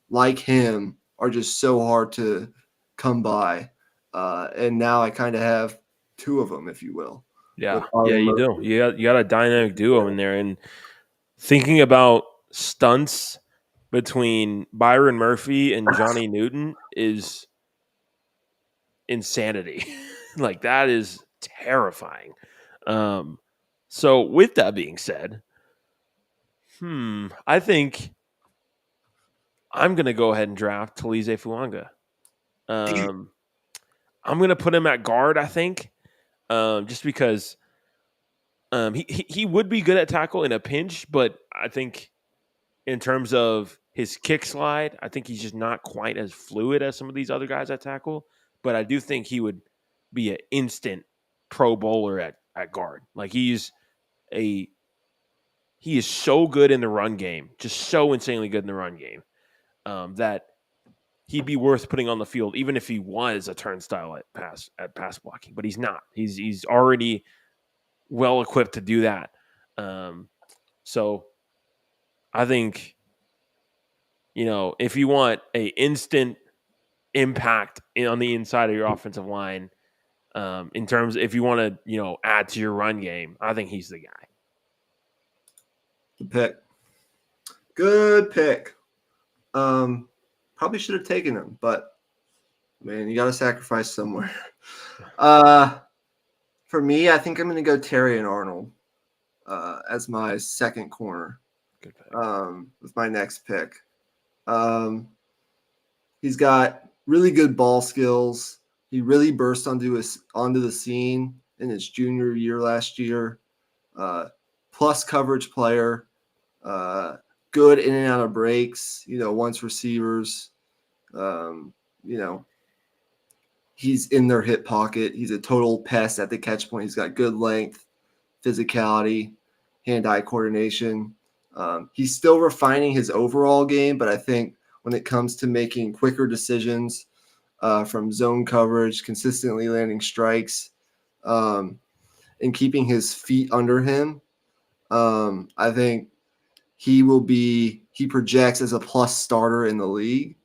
like him are just so hard to come by. And now I kind of have 2 of them, if you will. Yeah, you do. You got a dynamic duo in there. And thinking about stunts between Byron Murphy and Johnny Newton is insanity. Like, that is terrifying. So with that being said, I think I'm going to go ahead and draft Talize Fuanga. I'm going to put him at guard, I think, just because he would be good at tackle in a pinch, but I think in terms of his kick slide, I think he's just not quite as fluid as some of these other guys at tackle. But I do think he would be an instant Pro Bowler at guard. Like, he is so good in the run game, just so insanely good in the run game, that he'd be worth putting on the field, even if he was a turnstile at pass blocking. But he's not. He's already well equipped to do that. So I think, if you want a instant impact on the inside of your offensive line, in terms, if you want to, add to your run game, I think he's the guy. Good pick. Probably should have taken him, but man, you got to sacrifice somewhere. For me, I think I'm going to go Terrion Arnold as my second corner. Good pick. With my next pick. He's got really good ball skills. He really burst onto the scene in his junior year last year. Plus coverage player. Good in and out of breaks, once receivers. He's in their hip pocket. He's a total pest at the catch point. He's got good length, physicality, hand-eye coordination. He's still refining his overall game, but I think when it comes to making quicker decisions from zone coverage, consistently landing strikes, and keeping his feet under him, I think he projects as a plus starter in the league,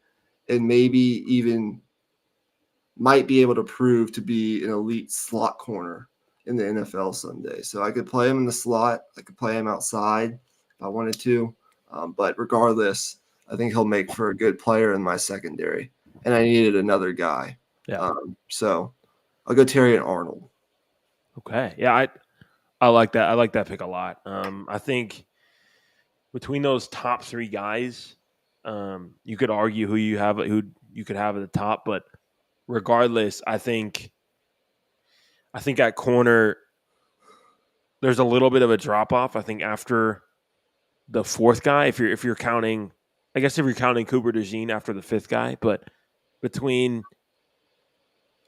and maybe even might be able to prove to be an elite slot corner in the NFL someday. So I could play him in the slot. I could play him outside if I wanted to. But regardless, I think he'll make for a good player in my secondary. And I needed another guy. Yeah. So I'll go Terrion Arnold. Okay. Yeah, I like that. I like that pick a lot. I think between those top 3 guys, you could argue who you could have at the top, but regardless, I think at corner there's a little bit of a drop off. I think after the fourth guy, if you're counting, I guess if you're counting Cooper DeJean after the fifth guy, but between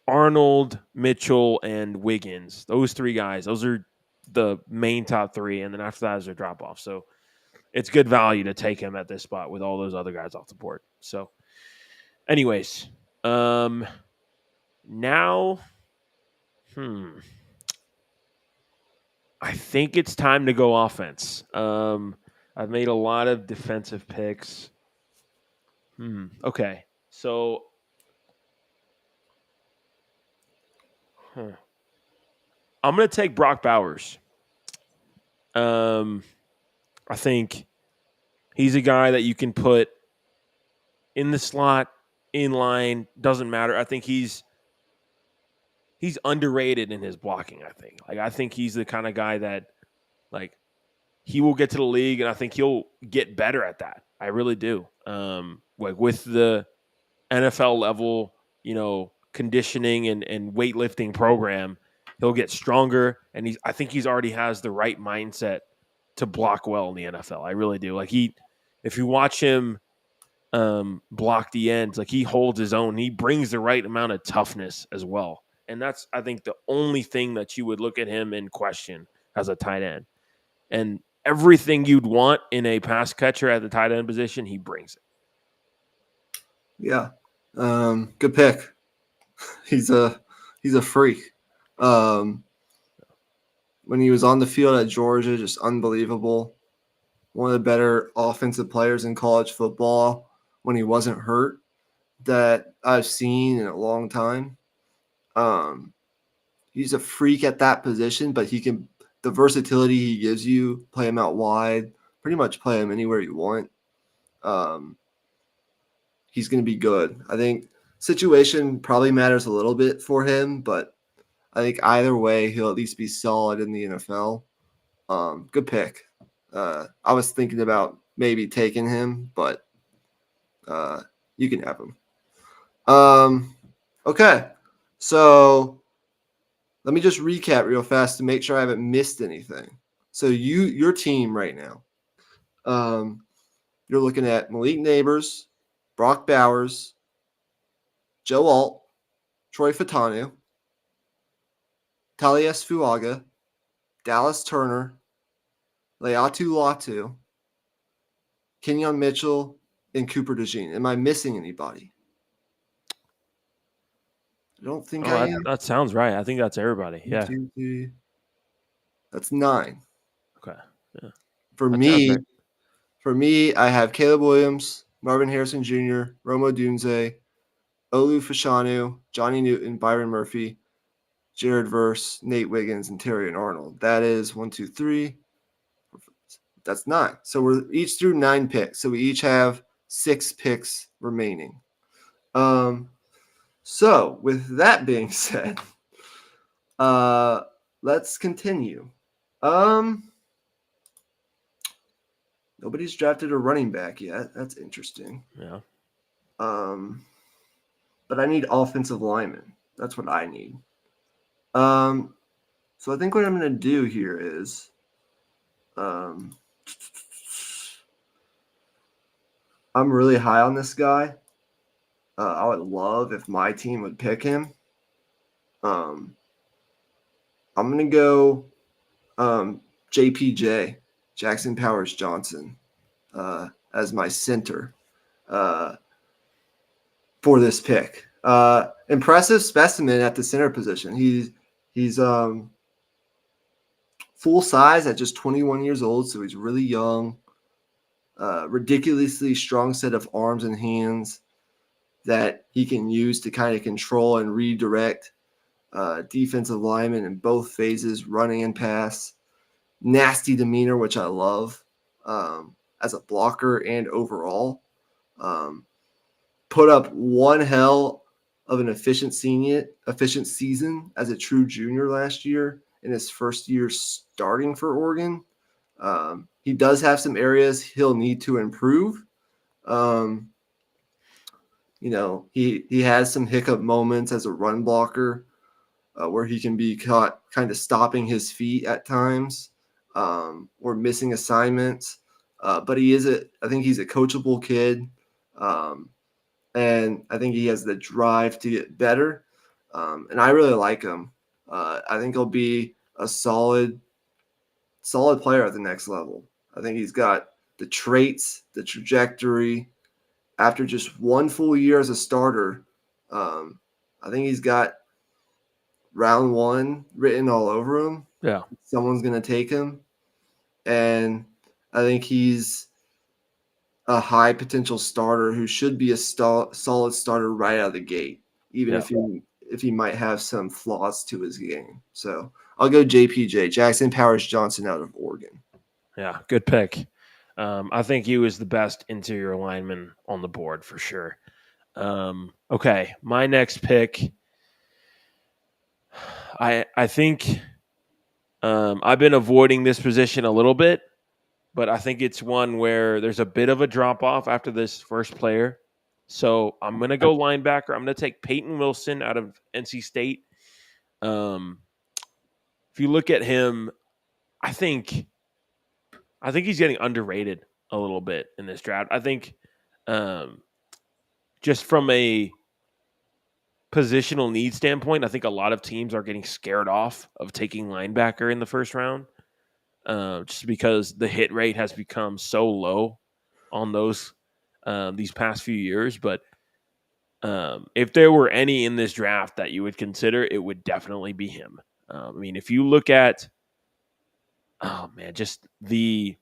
Arnold, Mitchell, and Wiggins, those three guys, those are the main top three, and then after that is a drop off. So it's good value to take him at this spot with all those other guys off the board. So, anyways, now, I think it's time to go offense. I've made a lot of defensive picks. Okay, so I'm going to take Brock Bowers. I think he's a guy that you can put in the slot, in line, doesn't matter. I think he's underrated in his blocking, I think. I think he's the kind of guy that, he will get to the league, and I think he'll get better at that. I really do. With the NFL level, conditioning and weightlifting program, he'll get stronger, and I think he's already has the right mindset to block well in the NFL. I really do. If you watch him block the ends, he holds his own. He brings the right amount of toughness as well. And that's, I think, the only thing that you would look at him and question as a tight end. And everything you'd want in a pass catcher at the tight end position, he brings it. Yeah. Good pick. He's a freak. When he was on the field at Georgia, just unbelievable. One of the better offensive players in college football when he wasn't hurt that I've seen in a long time. He's a freak at that position, but the versatility he gives you, play him out wide, pretty much play him anywhere you want. He's going to be good. I think situation probably matters a little bit for him, but I think either way, he'll at least be solid in the NFL. Good pick. I was thinking about maybe taking him, but you can have him. Okay. So let me just recap real fast to make sure I haven't missed anything. So your team right now, you're looking at Malik Neighbors, Brock Bowers, Joe Alt, Troy Fatanu, Talias Fuaga, Dallas Turner, Leatu Latu, Kenyon Mitchell, and Cooper DeJean. Am I missing anybody? I don't think I am. That sounds right. I think that's everybody. Yeah. 1, 2, 3. That's 9. Okay. Yeah. For me, I have Caleb Williams, Marvin Harrison Jr., Rome Odunze, Olu Fashanu, Johnny Newton, Byron Murphy, Jared Verse, Nate Wiggins, and Terry and Arnold. That is 1, 2, 3. That's 9. So we're each through 9 picks. So we each have 6 picks remaining. So with that being said, let's continue. Nobody's drafted a running back yet. That's interesting. Yeah. But I need offensive linemen. That's what I need. So I think what I'm going to do here is, I'm really high on this guy. I would love if my team would pick him. I'm going to go JPJ, Jackson Powers Johnson, as my center for this pick. Impressive specimen at the center position. He's full size at just 21 years old, so he's really young. Ridiculously strong set of arms and hands that he can use to kind of control and redirect defensive linemen in both phases, running and pass. Nasty demeanor, which I love as a blocker and overall. Put up one hell of an efficient season as a true junior last year in his first year starting for Oregon. He does have some areas he'll need to improve. he has some hiccup moments as a run blocker where he can be caught kind of stopping his feet at times or missing assignments. But I think he's a coachable kid. And I think he has the drive to get better. And I really like him. I think he'll be a solid player at the next level. I think he's got the traits, the trajectory. After just one full year as a starter, I think he's got round 1 written all over him. Yeah. Someone's going to take him. And I think he's a high potential starter who should be a solid starter right out of the gate, even if he might have some flaws to his game. So I'll go JPJ, Jackson Powers Johnson out of Oregon. Yeah, good pick. I think he was the best interior lineman on the board for sure. Okay, my next pick. I think I've been avoiding this position a little bit, but I think it's one where there's a bit of a drop off after this first player. So I'm going to go linebacker. I'm going to take Peyton Wilson out of NC State. If you look at him, I think he's getting underrated a little bit in this draft. I think just from a positional need standpoint, I think a lot of teams are getting scared off of taking linebacker in the first round just because the hit rate has become so low on those these past few years. But if there were any in this draft that you would consider, it would definitely be him. I mean, if you look at, just the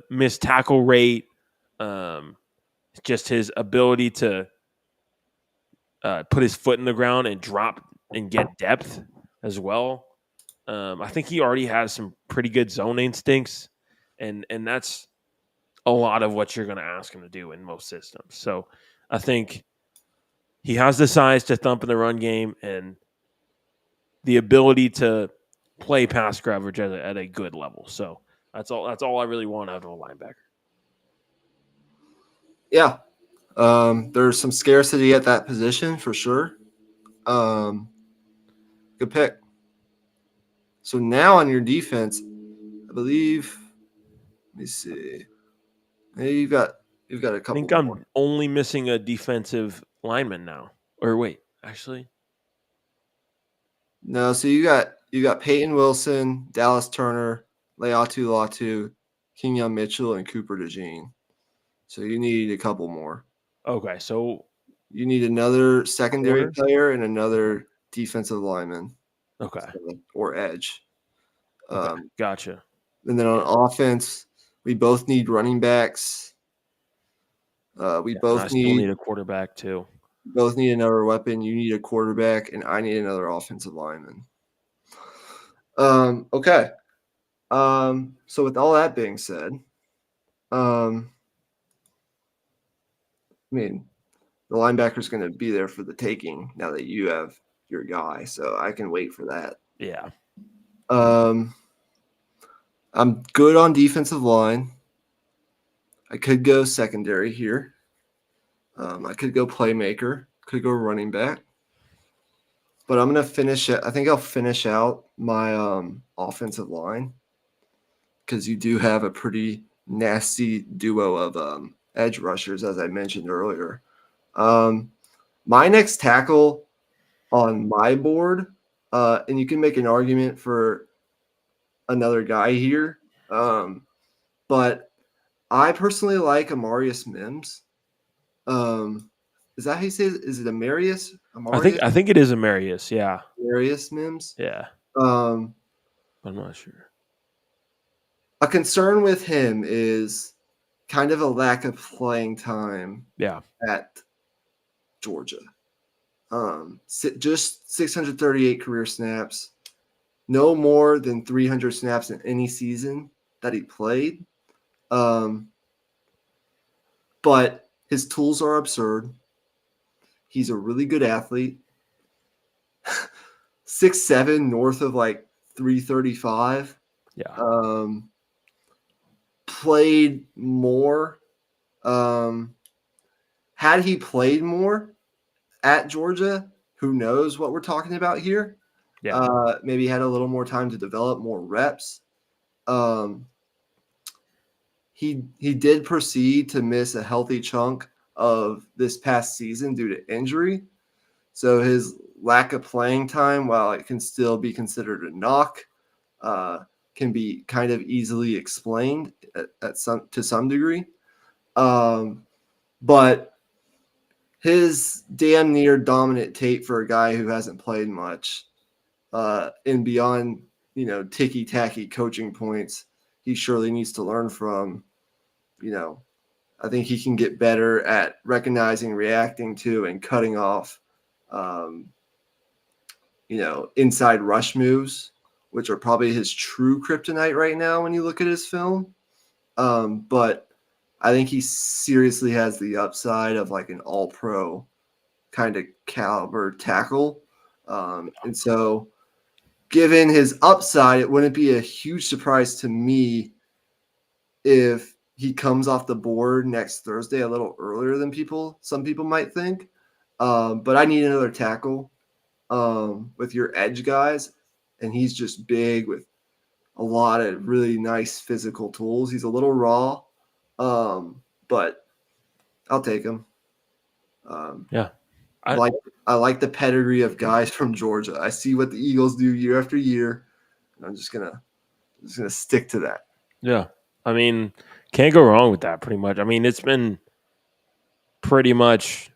missed tackle rate, just his ability to put his foot in the ground and drop and get depth as well. I think he already has some pretty good zone instincts, and that's a lot of what you're going to ask him to do in most systems. So I think he has the size to thump in the run game and the ability to play pass coverage at a good level. So that's all I really want out of a linebacker. Yeah. There's some scarcity at that position for sure. Good pick. So now on your defense, I believe, let me see. Hey, you've got a couple. I think I'm only missing a defensive lineman now. Or wait, actually. No, so you got Peyton Wilson, Dallas Turner, Leatu Latu, Kenyon Mitchell, and Cooper DeJean. So you need a couple more. Okay, so you need another secondary player and another defensive lineman. Okay. Or edge. Okay, gotcha. And then on offense, we both need running backs. We both need a quarterback too. Both need another weapon. You need a quarterback, and I need another offensive lineman. Okay. So with all that being said, I mean, the linebacker's going to be there for the taking now that you have your guy, so I can wait for that. Yeah. I'm good on defensive line. I could go secondary here. I could go playmaker. Could go running back. But I'm going to finish it. I think I'll finish out my offensive line because you do have a pretty nasty duo of edge rushers, as I mentioned earlier. My next tackle on my board, and you can make an argument for another guy here, but I personally like Amarius Mims. Is that how you say it? Is it Amarius? I think it is Amarius. Yeah. Amarius Mims. Yeah. I'm not sure. A concern with him is kind of a lack of playing time. Yeah. At Georgia. Just 638 career snaps, no more than 300 snaps in any season that he played. But his tools are absurd. He's a really good athlete. 6'7", north of like 335. Yeah. Played more had he played more at Georgia, who knows what we're talking about here? Yeah. Maybe had a little more time to develop more reps. He did proceed to miss a healthy chunk of this past season due to injury. So his lack of playing time, while it can still be considered a knock, can be kind of easily explained to some degree. But his damn near dominant tape for a guy who hasn't played much, and beyond, ticky tacky coaching points, he surely needs to learn from. I think he can get better at recognizing, reacting to, and cutting off, inside rush moves, which are probably his true kryptonite right now when you look at his film. But I think he seriously has the upside of like an all-pro kind of caliber tackle. And so given his upside, it wouldn't be a huge surprise to me if he comes off the board next Thursday a little earlier than some people might think. But I need another tackle with your edge guys, and he's just big with a lot of really nice physical tools. He's a little raw, but I'll take him. Yeah. I like the pedigree of guys from Georgia. I see what the Eagles do year after year, and I'm just gonna stick to that. Yeah. I mean, can't go wrong with that pretty much. I mean, it's been pretty much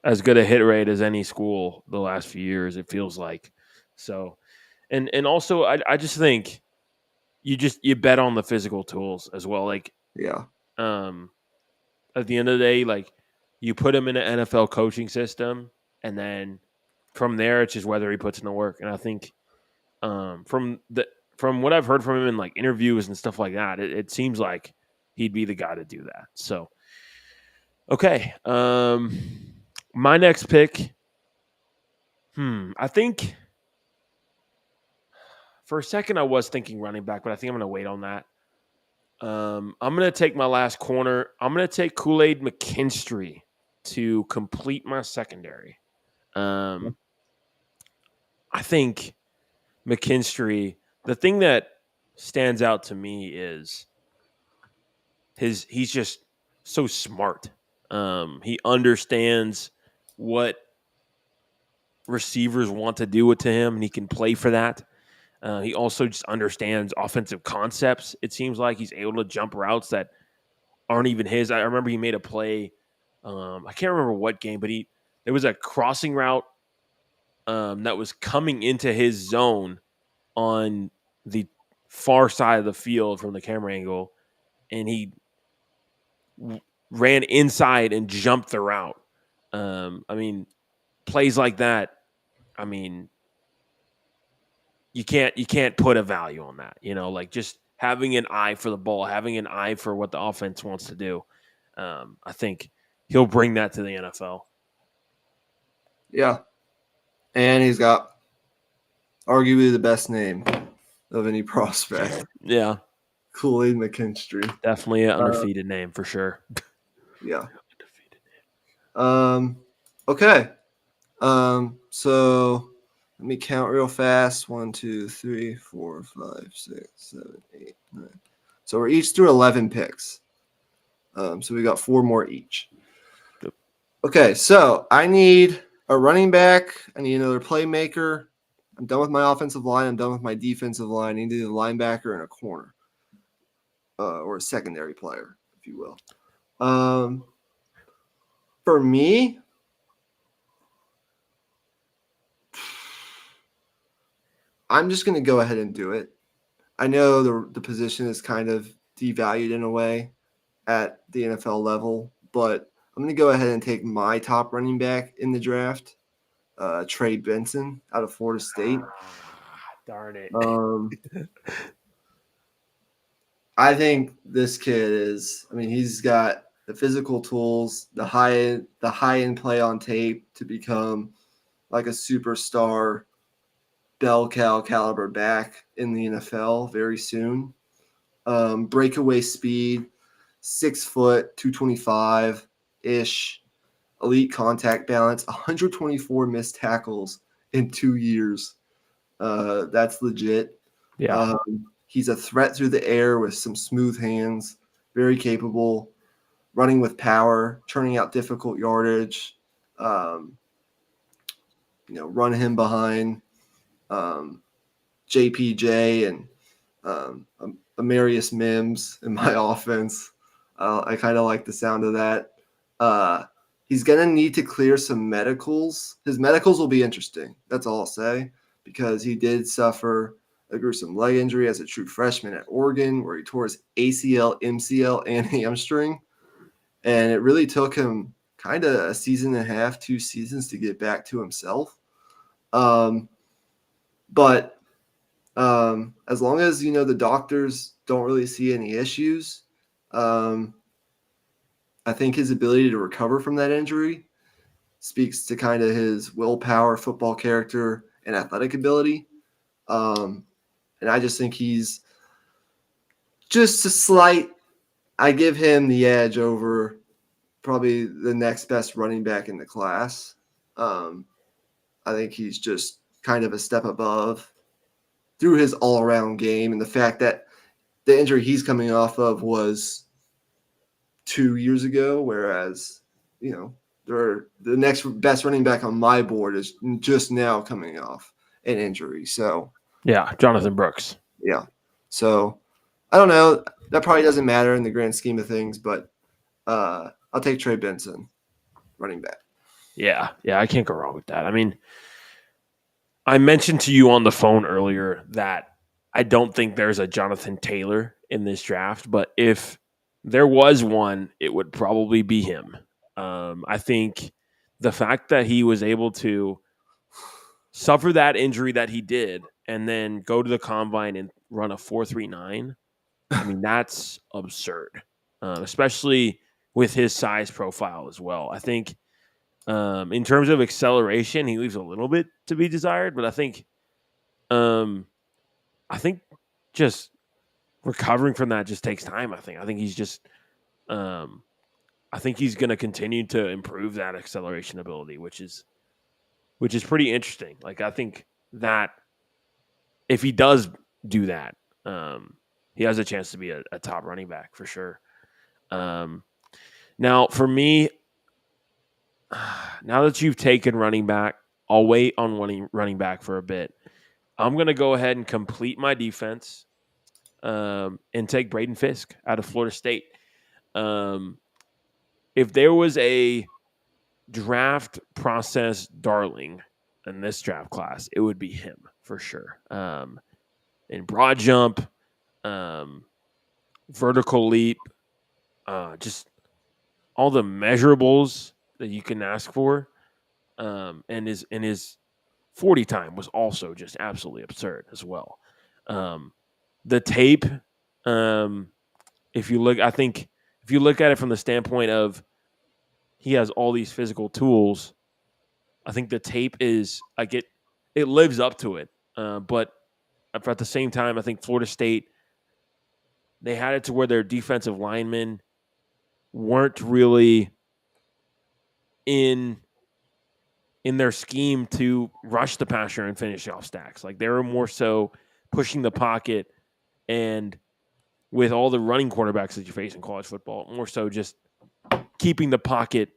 as good a hit rate as any school the last few years, it feels like. So, and also I just think you bet on the physical tools as well. Like, Yeah. At the end of the day, like you put him in an NFL coaching system, and then from there it's just whether he puts in the work. And I think from what I've heard from him in like interviews and stuff like that, it seems like he'd be the guy to do that. So, okay, my next pick. I think for a second I was thinking running back, but I think I'm going to wait on that. I'm going to take my last corner. I'm going to take Kool-Aid McKinstry to complete my secondary. I think McKinstry, the thing that stands out to me is he's just so smart. He understands what receivers want to do it to him, and he can play for that. He also just understands offensive concepts. It seems like he's able to jump routes that aren't even his. I remember he made a play. I can't remember what game, but there was a crossing route that was coming into his zone on the far side of the field from the camera angle, and he ran inside and jumped the route. I mean, plays like that. I mean, you can't put a value on that. Like just having an eye for the ball, having an eye for what the offense wants to do. I think he'll bring that to the NFL. Yeah. And he's got arguably the best name of any prospect. Yeah. Kool-Aid McKinstry. Definitely an undefeated name for sure. Yeah. Okay. So let me count real fast. 1, 2, 3, 4, 5, 6, 7, 8, 9. So we're each through 11 picks. So we got 4 more each. Yep. Okay, so I need a running back. I need another playmaker. I'm done with my offensive line. I'm done with my defensive line. I need a linebacker and a corner, or a secondary player, if you will. For me, I'm just going to go ahead and do it. I know the position is kind of devalued in a way at the NFL level, but I'm going to go ahead and take my top running back in the draft, Trey Benson out of Florida State. Darn it. I think this kid he's got the physical tools, the high end play on tape to become like a superstar bell cow caliber back in the NFL very soon. Breakaway speed, 6 foot, 225 ish. elite contact balance, 124 missed tackles in 2 years. That's legit. Yeah. He's a threat through the air with some smooth hands, very capable, running with power, turning out difficult yardage. Run him behind JPJ and Amarius Mims in my offense. I kind of like the sound of that. He's going to need to clear some medicals. His medicals will be interesting. That's all I'll say, because he did suffer a gruesome leg injury as a true freshman at Oregon, where he tore his ACL, MCL, and hamstring. And it really took him kind of a season and a half, 2 seasons to get back to himself. But as long as, the doctors don't really see any issues, I think his ability to recover from that injury speaks to kind of his willpower, football character, and athletic ability. And I just think he's just a slight – I give him the edge over probably the next best running back in the class. I think he's just kind of a step above through his all-around game, and the fact that the injury he's coming off of was 2 years ago, whereas, the next best running back on my board is just now coming off an injury. So, yeah, Jonathan Brooks. Yeah. So, I don't know. That probably doesn't matter in the grand scheme of things, but I'll take Trey Benson, running back. Yeah, I can't go wrong with that. I mean, I mentioned to you on the phone earlier that I don't think there's a Jonathan Taylor in this draft, but if there was one, it would probably be him. I think the fact that he was able to suffer that injury that he did and then go to the combine and run a 4.39, I mean, that's absurd, especially with his size profile as well. I think in terms of acceleration, he leaves a little bit to be desired, but I think just recovering from that just takes time. I think he's just, I think he's going to continue to improve that acceleration ability, which is pretty interesting. Like, I think that if he does do that, he has a chance to be a top running back for sure. Now, for me, now that you've taken running back, I'll wait on running back for a bit. I'm going to go ahead and complete my defense and take Braden Fisk out of Florida State. If there was a draft process darling in this draft class, it would be him for sure. In broad jump, vertical leap, just all the measurables that you can ask for, and his 40 time was also just absolutely absurd as well. The tape, if you look at it from the standpoint of he has all these physical tools, I think the tape is it lives up to it. But at the same time, I think Florida State, they had it to where their defensive linemen weren't really in their scheme to rush the passer and finish off stacks. Like, they were more so pushing the pocket, and with all the running quarterbacks that you face in college football, more so just keeping the pocket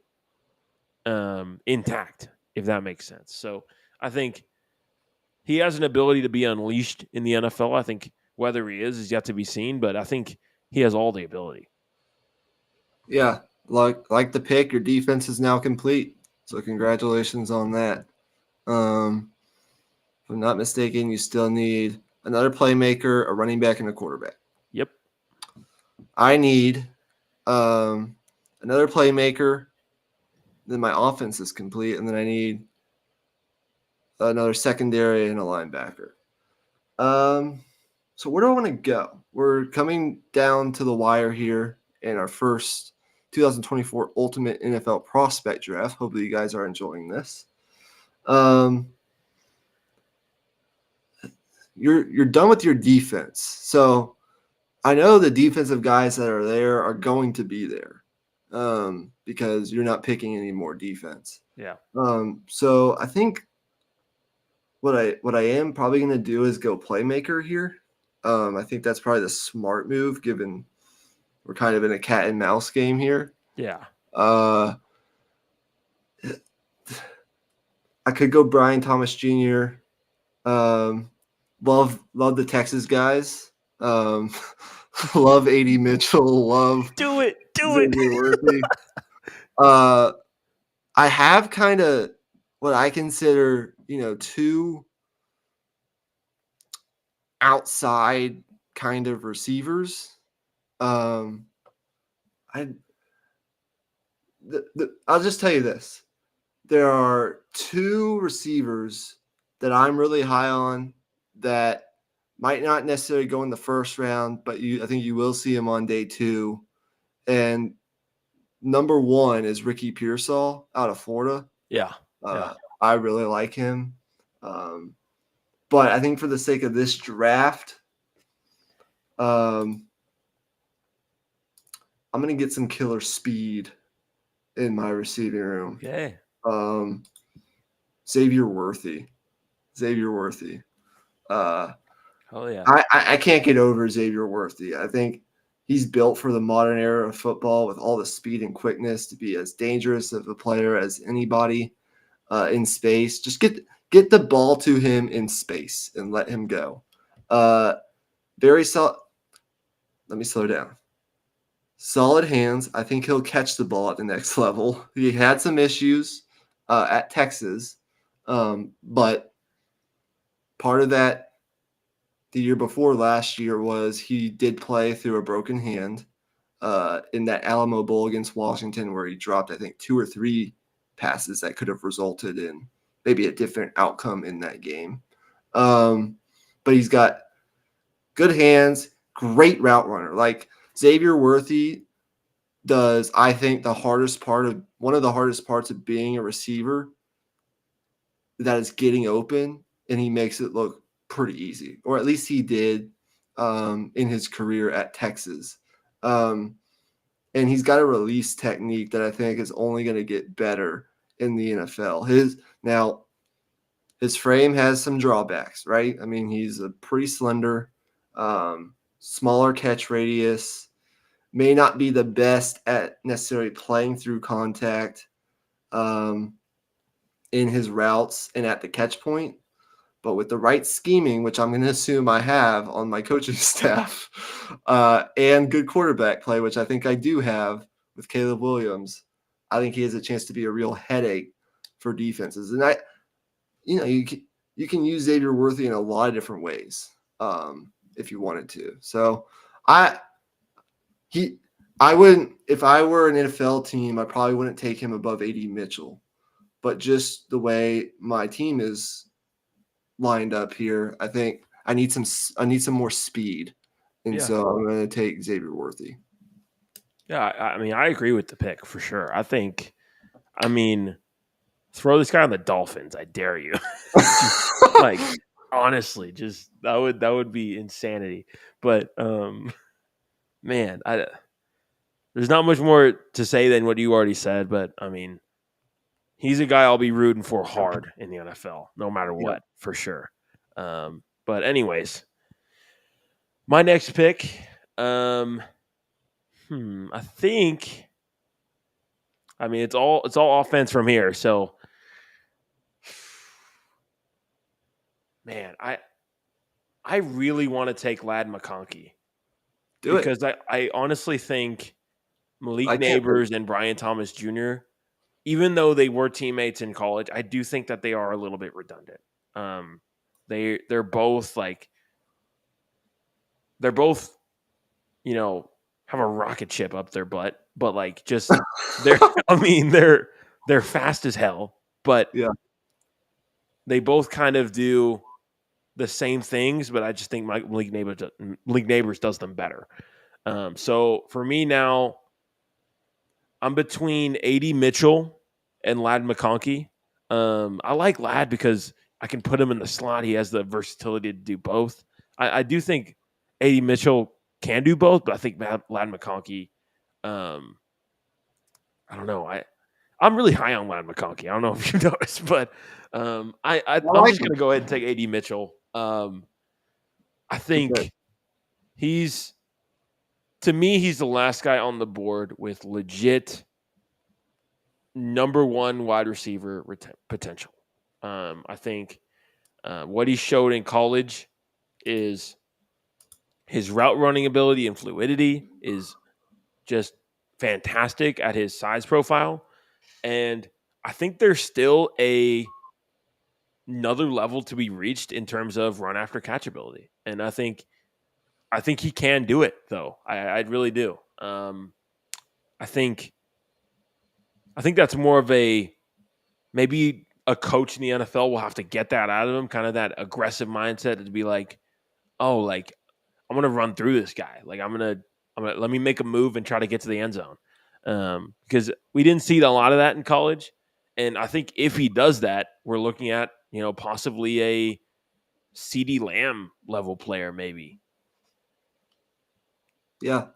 intact, if that makes sense. So I think he has an ability to be unleashed in the NFL. I think whether he is yet to be seen, but I think he has all the ability. Yeah, like the pick, your defense is now complete. So congratulations on that. If I'm not mistaken, you still need another playmaker, a running back, and a quarterback. Yep. I need another playmaker. Then my offense is complete, and then I need another secondary and a linebacker. So where do I want to go? We're coming down to the wire here in our first 2024 Ultimate NFL Prospect Draft. Hopefully you guys are enjoying this. You're done with your defense. So I know the defensive guys that are there are going to be there. because you're not picking any more defense. Yeah. So I think what I am probably going to do is go playmaker here. I think that's probably the smart move, given we're kind of in a cat and mouse game here. Yeah. I could go Brian Thomas Jr. Love the Texas guys. Love AD Mitchell. Love Do it. Xavier Worthy. I have kind of what I consider, two outside kind of receivers. I'll just tell you this. There are two receivers that I'm really high on that might not necessarily go in the first round, but I think you will see them on day 2. And number 1 is Ricky Pearsall out of Florida. Yeah. I really like him. But I think for the sake of this draft, I'm going to get some killer speed in my receiving room. Okay. Xavier Worthy. Oh yeah. I can't get over Xavier Worthy. I think he's built for the modern era of football with all the speed and quickness to be as dangerous of a player as anybody in space. Just get the ball to him in space and let him go. Very solid. Let me slow down. Solid hands. I think he'll catch the ball at the next level. He had some issues at Texas, but part of that the year before last year was he did play through a broken hand in that Alamo Bowl against Washington, where he dropped, I think, 2 or 3 passes that could have resulted in maybe a different outcome in that game. But he's got good hands, great route runner. Like Xavier Worthy does, I think, one of the hardest parts of being a receiver, that is getting open, and he makes it look pretty easy, or at least he did in his career at Texas. And he's got a release technique that I think is only going to get better in the NFL. His frame has some drawbacks, right? I mean, he's a pretty slender, smaller catch radius, may not be the best at necessarily playing through contact in his routes and at the catch point. But with the right scheming, which I'm going to assume I have on my coaching staff, and good quarterback play, which I think I do have with Caleb Williams, I think he has a chance to be a real headache for defenses. And you can use Xavier Worthy in a lot of different ways if you wanted to. So I wouldn't, if I were an NFL team, I probably wouldn't take him above AD Mitchell. But just the way my team is lined up here, I think I need some more speed, and so I'm going to take Xavier Worthy. Yeah, I mean, I agree with the pick for sure. Throw this guy on the Dolphins. I dare you. Like, honestly, just that would be insanity. But man, there's not much more to say than what you already said. But I mean, he's a guy I'll be rooting for hard in the NFL, no matter what, for sure. But anyways, my next pick, I think, I mean, it's all offense from here. So, man, I really want to take Ladd McConkey because I honestly think Malik Neighbors and Brian Thomas Jr., even though they were teammates in college, I do think that they are a little bit redundant. They're both like, have a rocket ship up their butt, but like just they're fast as hell, but they both kind of do the same things, but I just think Malik Neighbors does them better. So for me now, I'm between AD Mitchell and Ladd McConkey. I like Ladd because I can put him in the slot. He has the versatility to do both. I do think AD Mitchell can do both, but I think Ladd McConkey I don't know. I'm really high on Ladd McConkey. I don't know if you noticed, but I'm like just him. going to go ahead and take AD Mitchell. I think to me, he's the last guy on the board with legit number one wide receiver potential. I think what he showed in college is his route running ability and fluidity is just fantastic at his size profile. And I think there's still another level to be reached in terms of run after catch ability. And I think he can do it, though. I really do. I think that's more of maybe a coach in the NFL will have to get that out of him, kind of that aggressive mindset to be like, oh, like I'm gonna run through this guy. Like I'm gonna let me make a move and try to get to the end zone. Because we didn't see a lot of that in college. And I think if he does that, we're looking at, possibly a CeeDee Lamb level player, maybe. Yeah.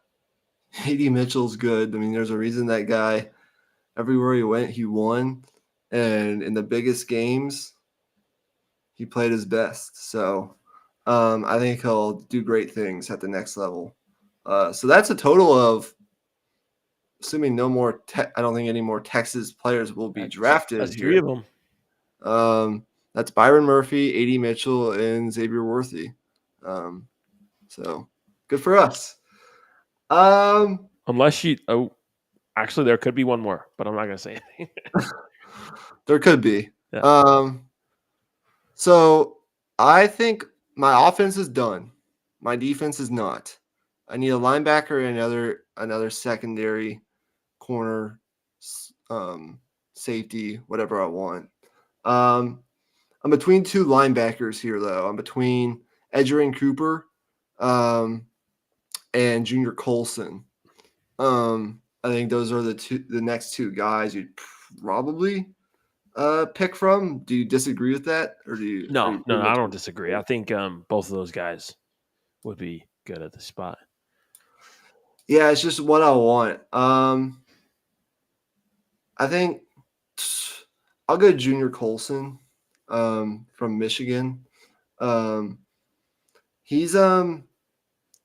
AD Mitchell's good. I mean, there's a reason that guy, everywhere he went, he won. And in the biggest games, he played his best. So I think he'll do great things at the next level. So that's a total of, assuming no more, I don't think any more Texas players will be drafted. That's 3 of them. That's Byron Murphy, AD Mitchell, and Xavier Worthy. So good for us. Unless actually there could be one more, but I'm not going to say anything. There could be. Yeah. So I think my offense is done. My defense is not. I need a linebacker and another secondary corner, safety, whatever I want. I'm between 2 linebackers here, though. I'm between Edgerrin Cooper and Junior Colson. I think those are the next 2 guys you'd probably pick from. Do you disagree with that, or do you? No, I don't disagree. I think both of those guys would be good at the spot. Yeah, it's just what I want. I think I'll go Junior Colson from Michigan. He's the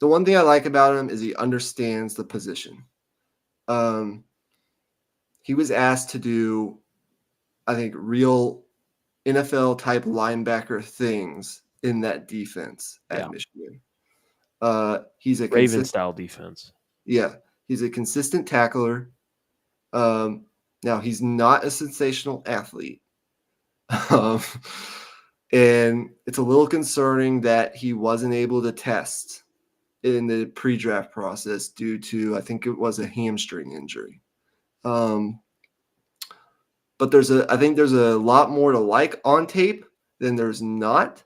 one thing I like about him is he understands the position. He was asked to do, I think, real NFL type linebacker things in that defense at Michigan. He's a Raven style defense. Yeah, he's a consistent tackler. Now he's not a sensational athlete. And it's a little concerning that he wasn't able to test in the pre-draft process due to, I think it was a hamstring injury. But I think there's a lot more to like on tape than there's not,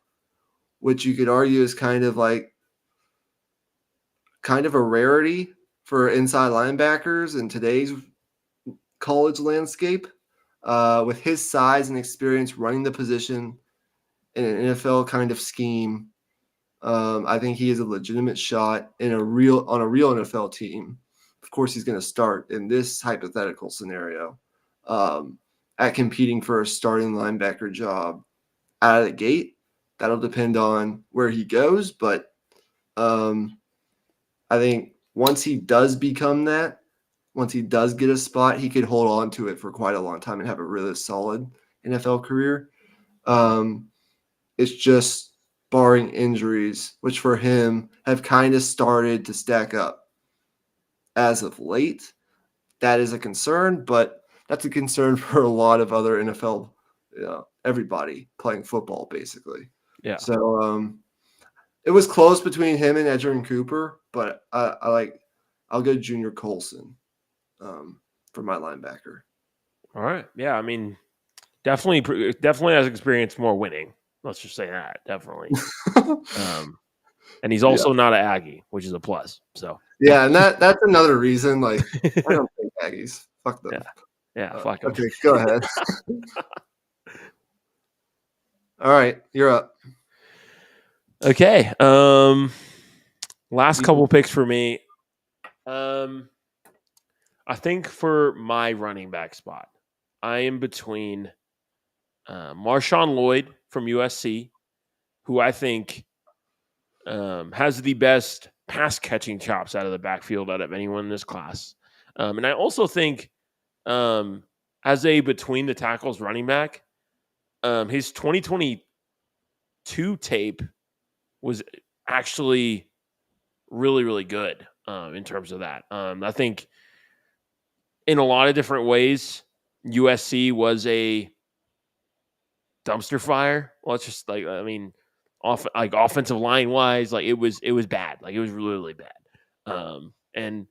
which you could argue is kind of a rarity for inside linebackers in today's college landscape. With his size and experience running the position in an NFL kind of scheme, I think he is a legitimate shot on a real NFL team. Of course, he's going to start in this hypothetical scenario at competing for a starting linebacker job out of the gate. That'll depend on where he goes, but I think once he does become that, once he does get a spot, he could hold on to it for quite a long time and have a really solid NFL career. It's just barring injuries, which for him have kind of started to stack up as of late. That is a concern, but that's a concern for a lot of other NFL, everybody playing football, basically. Yeah. So it was close between him and Edgerrin Cooper, but I'll go Junior Colson for my linebacker. All right. Yeah, I mean, definitely has experienced more winning. Let's just say that, definitely. And he's also not an Aggie, which is a plus. So yeah, and that's another reason. Like, I don't think Aggies. Fuck them. Yeah, fuck them. Okay, go ahead. All right, you're up. Okay. Last couple picks for me. I I think for my running back spot, I am between Marshawn Lloyd from USC, who I think has the best pass catching chops out of the backfield out of anyone in this class. And I also think as a between the tackles running back, his 2022 tape was actually really, really good in terms of that. I think in a lot of different ways, USC was a dumpster fire. Let's just offensive line wise, like it was bad. Like it was really, really bad. And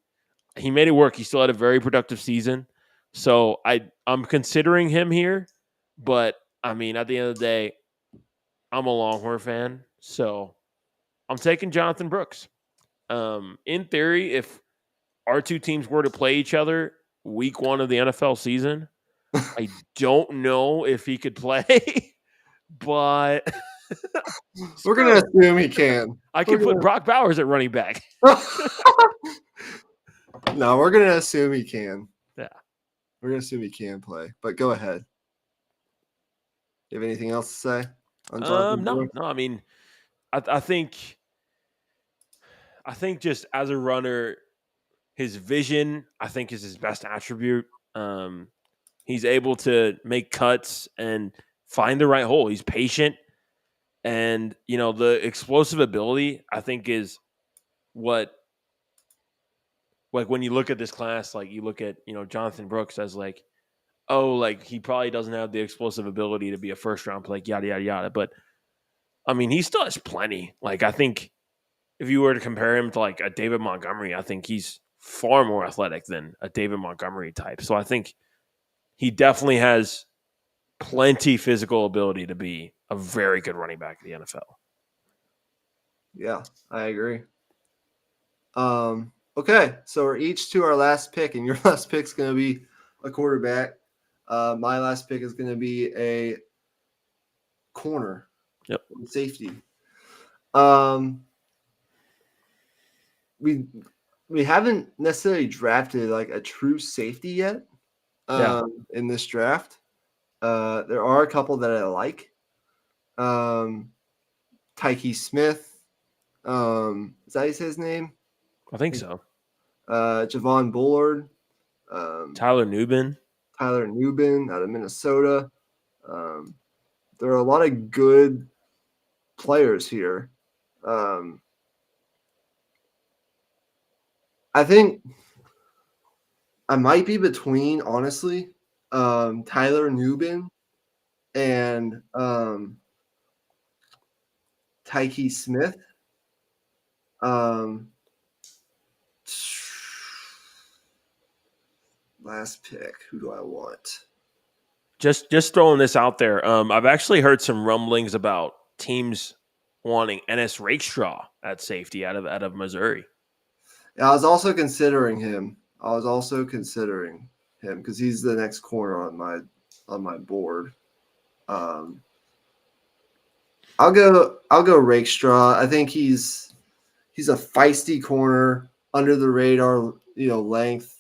he made it work. He still had a very productive season. So I'm considering him here, but I mean, at the end of the day, I'm a Longhorn fan, so I'm taking Jonathan Brooks. In theory, if our two teams were to play each other week 1 of the NFL season, I don't know if he could play, but we're going to assume he can. I could put Brock Bowers at running back. No, we're going to assume he can. Yeah. We're going to assume he can play, but go ahead. You have anything else to say? No. I mean, I think just as a runner, his vision, I think, is his best attribute. He's able to make cuts and find the right hole. He's patient. And, the explosive ability, I think, is what, like, when you look at this class, like, you look at, Jonathan Brooks as, like, oh, like, he probably doesn't have the explosive ability to be a first-round pick, yada, yada, yada. But, I mean, he still has plenty. Like, I think if you were to compare him to, like, a David Montgomery, I think he's far more athletic than a David Montgomery type. So I think he definitely has plenty physical ability to be a very good running back in the NFL. Yeah, I agree. Okay, so we're each to our last pick, and your last pick is going to be a quarterback. My last pick is going to be a corner. Yep. Safety. We haven't necessarily drafted like a true safety yet in this draft. There are a couple that I like. Tyke Smith. Is that his name? I think so. Javon Bullard. Tyler Nubin out of Minnesota. There are a lot of good players here. I think I might be between, honestly, Tyler Nubin and Tyke Smith. Last pick. Who do I want? Just throwing this out there. I've actually heard some rumblings about teams wanting Ennis Rakestraw at safety out of Missouri. Yeah, I was also considering him because he's the next corner on my board. I'll go Rakestraw. I think he's a feisty corner, under the radar, length.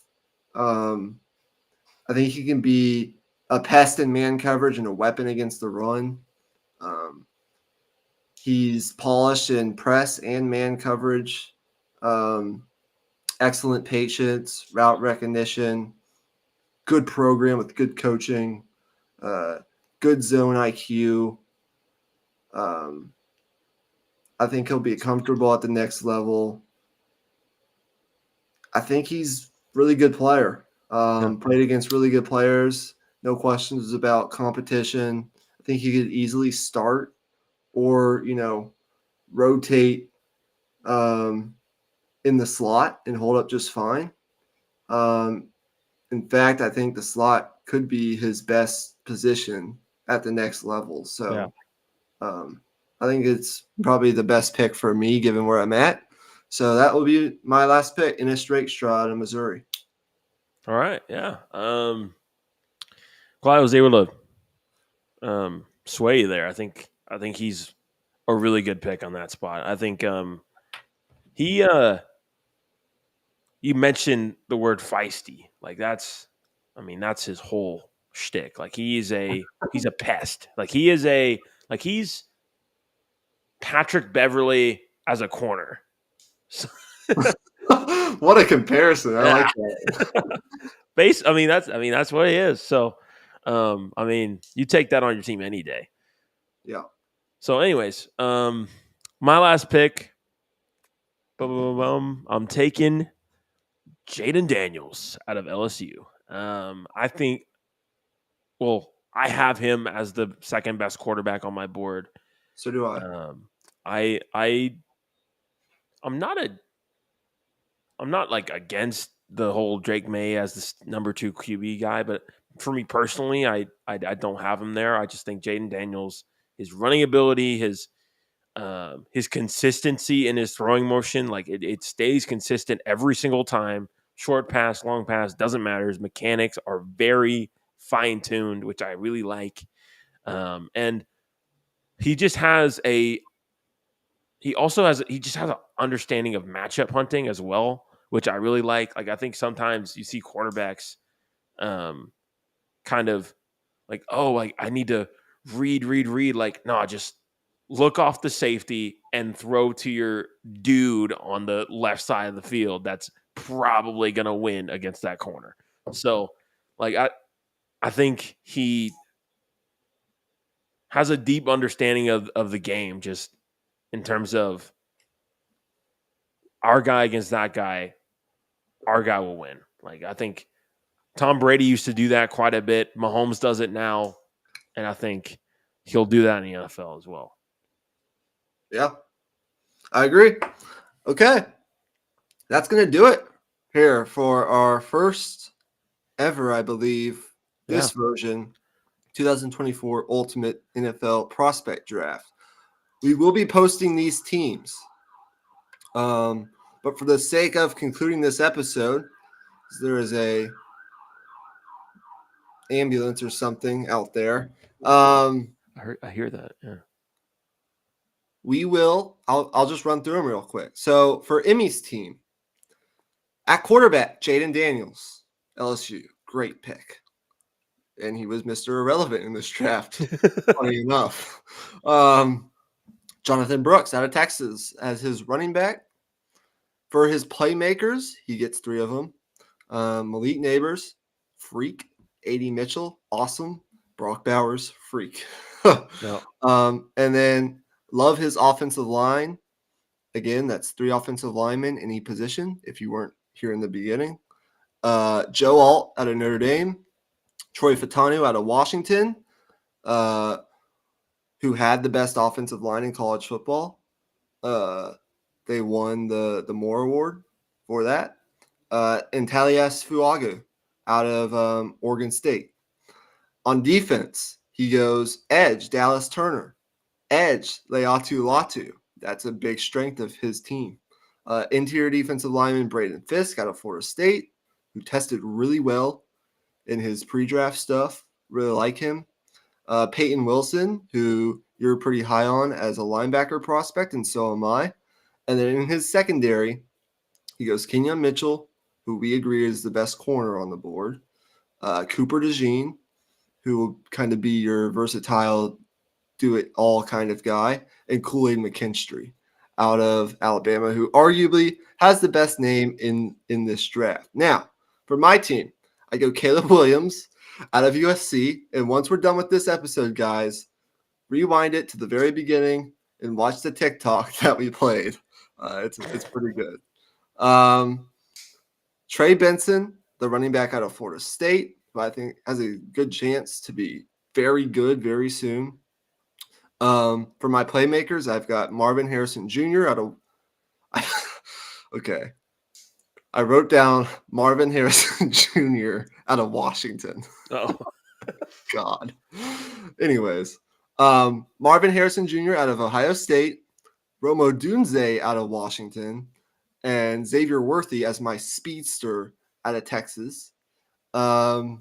I think he can be a pest in man coverage and a weapon against the run. He's polished in press and man coverage. Excellent patience, route recognition, good program with good coaching, good zone IQ. I think he'll be comfortable at the next level. I think he's a really good player. Played against really good players. No questions about competition. I think he could easily start or, rotate in the slot and hold up just fine. In fact, I think the slot could be his best position at the next level. So I think it's probably the best pick for me given where I'm at. So that will be my last pick, Ennis Rakestraw out of Missouri. All right. Yeah. Glad I was able to sway you there. I think he's a really good pick on that spot. I think you mentioned the word feisty. Like that's his whole shtick. Like he's a pest. He's Patrick Beverly as a corner. So, What a comparison! I like that. That's what he is. So, you take that on your team any day. Yeah. So, anyways, my last pick. I'm taking Jaden Daniels out of LSU. I think. Well, I have him as the second best quarterback on my board. So do I. I'm not like against the whole Drake May as the number 2 QB guy, but for me personally, I don't have him there. I just think Jaden Daniels, his running ability, his consistency in his throwing motion, like it stays consistent every single time. Short pass, long pass, doesn't matter. His mechanics are very fine tuned, which I really like. And he just has an understanding of matchup hunting as well, which I really like. Like I think sometimes you see quarterbacks kind of like, oh, like I need to read. Like, no, just look off the safety and throw to your dude on the left side of the field. That's probably going to win against that corner. So, like, I think he has a deep understanding of the game, just in terms of our guy against that guy, our guy will win. Like, I think Tom Brady used to do that quite a bit. Mahomes does it now, and I think he'll do that in the NFL as well. Yeah, I agree. Okay. That's going to do it here for our first ever, I believe, this version, 2024 Ultimate NFL Prospect Draft. We will be posting these teams. But for the sake of concluding this episode, there is a ambulance or something out there. I hear that. Yeah. I'll just run through them real quick. So for Emmy's team, at quarterback, Jaden Daniels, LSU, great pick. And he was Mr. Irrelevant in this draft, funny enough. Jonathan Brooks out of Texas as his running back. For his playmakers, he gets 3 of them. Malik Neighbors, freak. A.D. Mitchell, awesome. Brock Bowers, freak. No. And then love his offensive line. Again, that's 3 offensive linemen, any position, if you weren't here in the beginning. Joe Alt out of Notre Dame. Troy Fautanu out of Washington, who had the best offensive line in college football. They won the Moore Award for that. And Talias Fuaga out of Oregon State. On defense, he goes edge, Dallas Turner. Edge, Leatu Latu. That's a big strength of his team. Interior defensive lineman Braden Fisk out of Florida State, who tested really well in his pre-draft stuff. Really like him. Peyton Wilson, who you're pretty high on as a linebacker prospect, and so am I. And then in his secondary, he goes Kenyon Mitchell, who we agree is the best corner on the board. Cooper DeJean, who will kind of be your versatile, do-it-all kind of guy. And Kool-Aid McKinstry out of Alabama, who arguably has the best name in this draft. Now, for my team, I go Caleb Williams out of USC. And once we're done with this episode, guys, rewind it to the very beginning and watch the TikTok that we played. It's pretty good. Trey Benson, the running back out of Florida State, who I think has a good chance to be very good very soon. For my playmakers, I've got Marvin Harrison Jr. out of okay. I wrote down Marvin Harrison Jr. out of Washington. Oh, God. Anyways, Marvin Harrison Jr. out of Ohio State, Rome Odunze out of Washington, and Xavier Worthy as my speedster out of Texas. And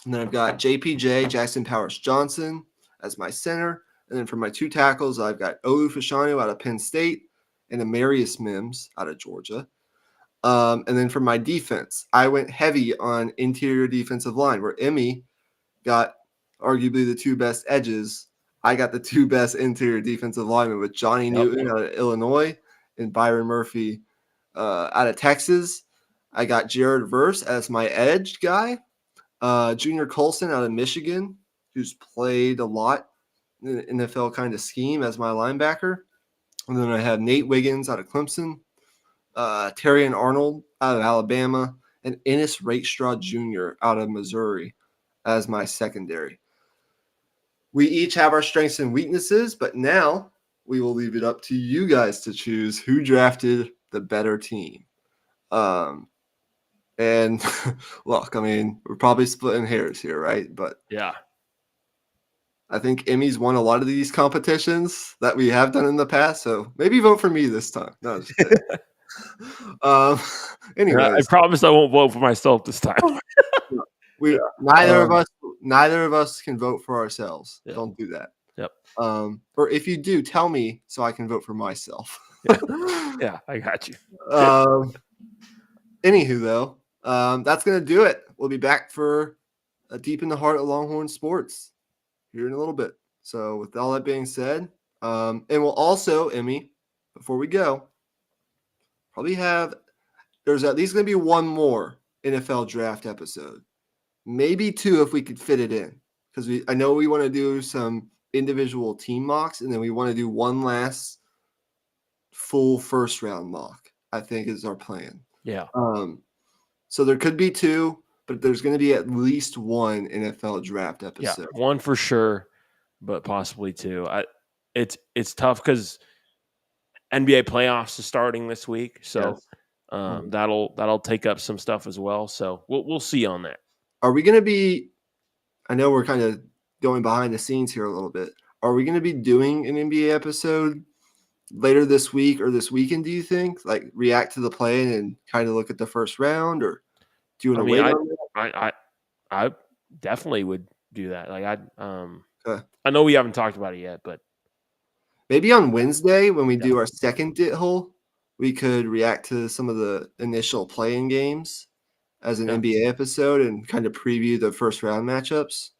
then I've got JPJ, Jackson Powers Johnson, as my center. And then for my 2 tackles, I've got Olu Fashanu out of Penn State and Amarius Mims out of Georgia. And then for my defense, I went heavy on interior defensive line, where Emmy got arguably the two best edges. I got the two best interior defensive linemen with Johnny Newton out of Illinois and Byron Murphy out of Texas. I got Jared Verse as my edge guy. Junior Colson out of Michigan, who's played a lot in the NFL kind of scheme as my linebacker. And then I have Nate Wiggins out of Clemson, Terrion Arnold out of Alabama, and Ennis Rakestraw Jr. out of Missouri as my secondary. We each have our strengths and weaknesses, but now we will leave it up to you guys to choose who drafted the better team. And look, I mean, we're probably splitting hairs here, right? But yeah, I think Emmy's won a lot of these competitions that we have done in the past, so maybe vote for me this time. No, just kidding. Anyways, I promise I won't vote for myself this time. Neither of us can vote for ourselves. Yeah. Don't do that. Yep. Or if you do, tell me so I can vote for myself. Yeah, I got you. Anywho, though, that's gonna do it. We'll be back for a Deep in the Heart of Longhorn Sports here in a little bit. So, with all that being said, and we'll also, Emmy, before we go, probably there's at least gonna be one more NFL draft episode. Maybe two if we could fit it in, because I know we want to do some individual team mocks, and then we want to do one last full first round mock, I think is our plan. Yeah. So there could be two, but there's going to be at least one NFL draft episode. Yeah, one for sure, but possibly two. It's tough because NBA playoffs is starting this week, so yes. That'll take up some stuff as well. So we'll see on that. Are we going to be? I know we're kind of going behind the scenes here a little bit. Are we going to be doing an NBA episode later this week or this weekend? Do you think, like, react to the play and kind of look at the first round, or do you want to wait on that? I definitely would do that. Like I know we haven't talked about it yet, but maybe on Wednesday when we do our second dit hole, we could react to some of the initial playing games as an NBA episode and kind of preview the first round matchups.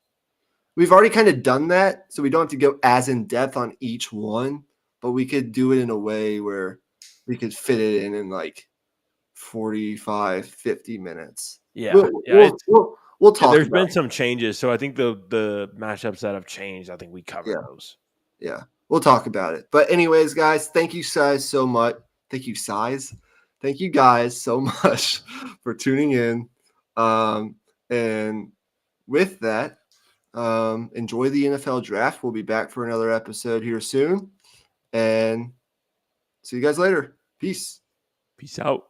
We've already kind of done that, so we don't have to go as in depth on each one, but we could do it in a way where we could fit it in like 45, 50 minutes. Yeah. We'll talk. There's been some changes, so I think the matchups that have changed, I think we covered those. Yeah, we'll talk about it. But anyways, guys, thank you guys so much. Thank you guys so much for tuning in. And with that, enjoy the NFL draft. We'll be back for another episode here soon. And see you guys later. Peace. Peace out.